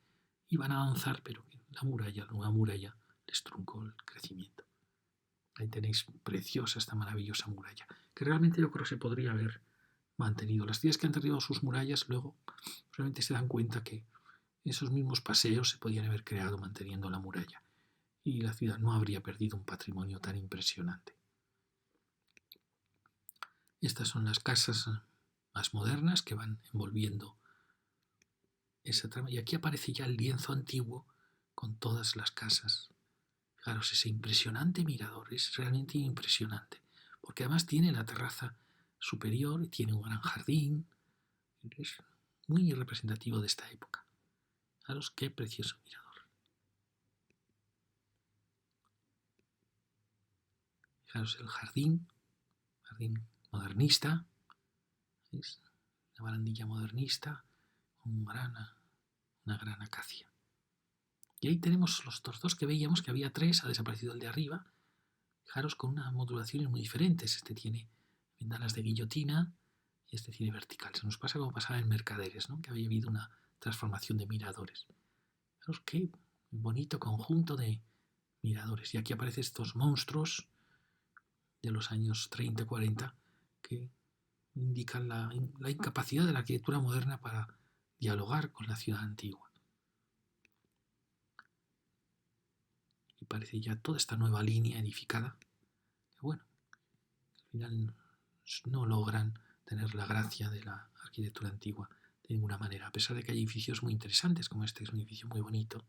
Speaker 1: iban a avanzar, pero la nueva muralla, les truncó el crecimiento. Ahí tenéis preciosa esta maravillosa muralla, que realmente yo creo que se podría haber mantenido. Las ciudades que han derribado sus murallas luego realmente se dan cuenta que esos mismos paseos se podían haber creado manteniendo la muralla y la ciudad no habría perdido un patrimonio tan impresionante. Estas son las casas más modernas que van envolviendo esa trama y aquí aparece ya el lienzo antiguo con todas las casas. Fijaros, ese impresionante mirador, es realmente impresionante, porque además tiene la terraza superior y tiene un gran jardín, es muy representativo de esta época. Fijaros qué precioso mirador. Fijaros el jardín modernista, ¿veis? La barandilla modernista, una gran acacia. Y ahí tenemos los dos que veíamos, que había 3, ha desaparecido el de arriba. Fijaros con unas modulaciones muy diferentes. Este tiene ventanas de guillotina y este tiene vertical. Se nos pasa como pasaba en Mercaderes, ¿no? Que había habido una transformación de miradores. Fijaros qué bonito conjunto de miradores. Y aquí aparecen estos monstruos de los años 30 y 40 que indican la incapacidad de la arquitectura moderna para dialogar con la ciudad antigua. Y parece ya toda esta nueva línea edificada, que bueno, al final no logran tener la gracia de la arquitectura antigua de ninguna manera, a pesar de que hay edificios muy interesantes, como este es un edificio muy bonito,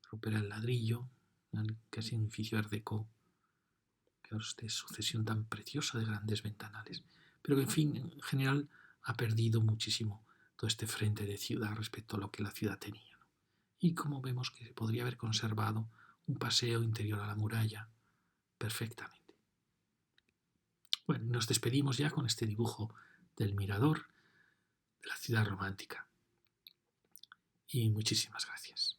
Speaker 1: recupera el ladrillo, casi un edificio art déco, que es sucesión tan preciosa de grandes ventanales, pero que en fin, en general ha perdido muchísimo todo este frente de ciudad respecto a lo que la ciudad tenía, ¿no? Y como vemos que se podría haber conservado un paseo interior a la muralla perfectamente. Bueno, nos despedimos ya con este dibujo del mirador de la ciudad romántica. Y muchísimas gracias.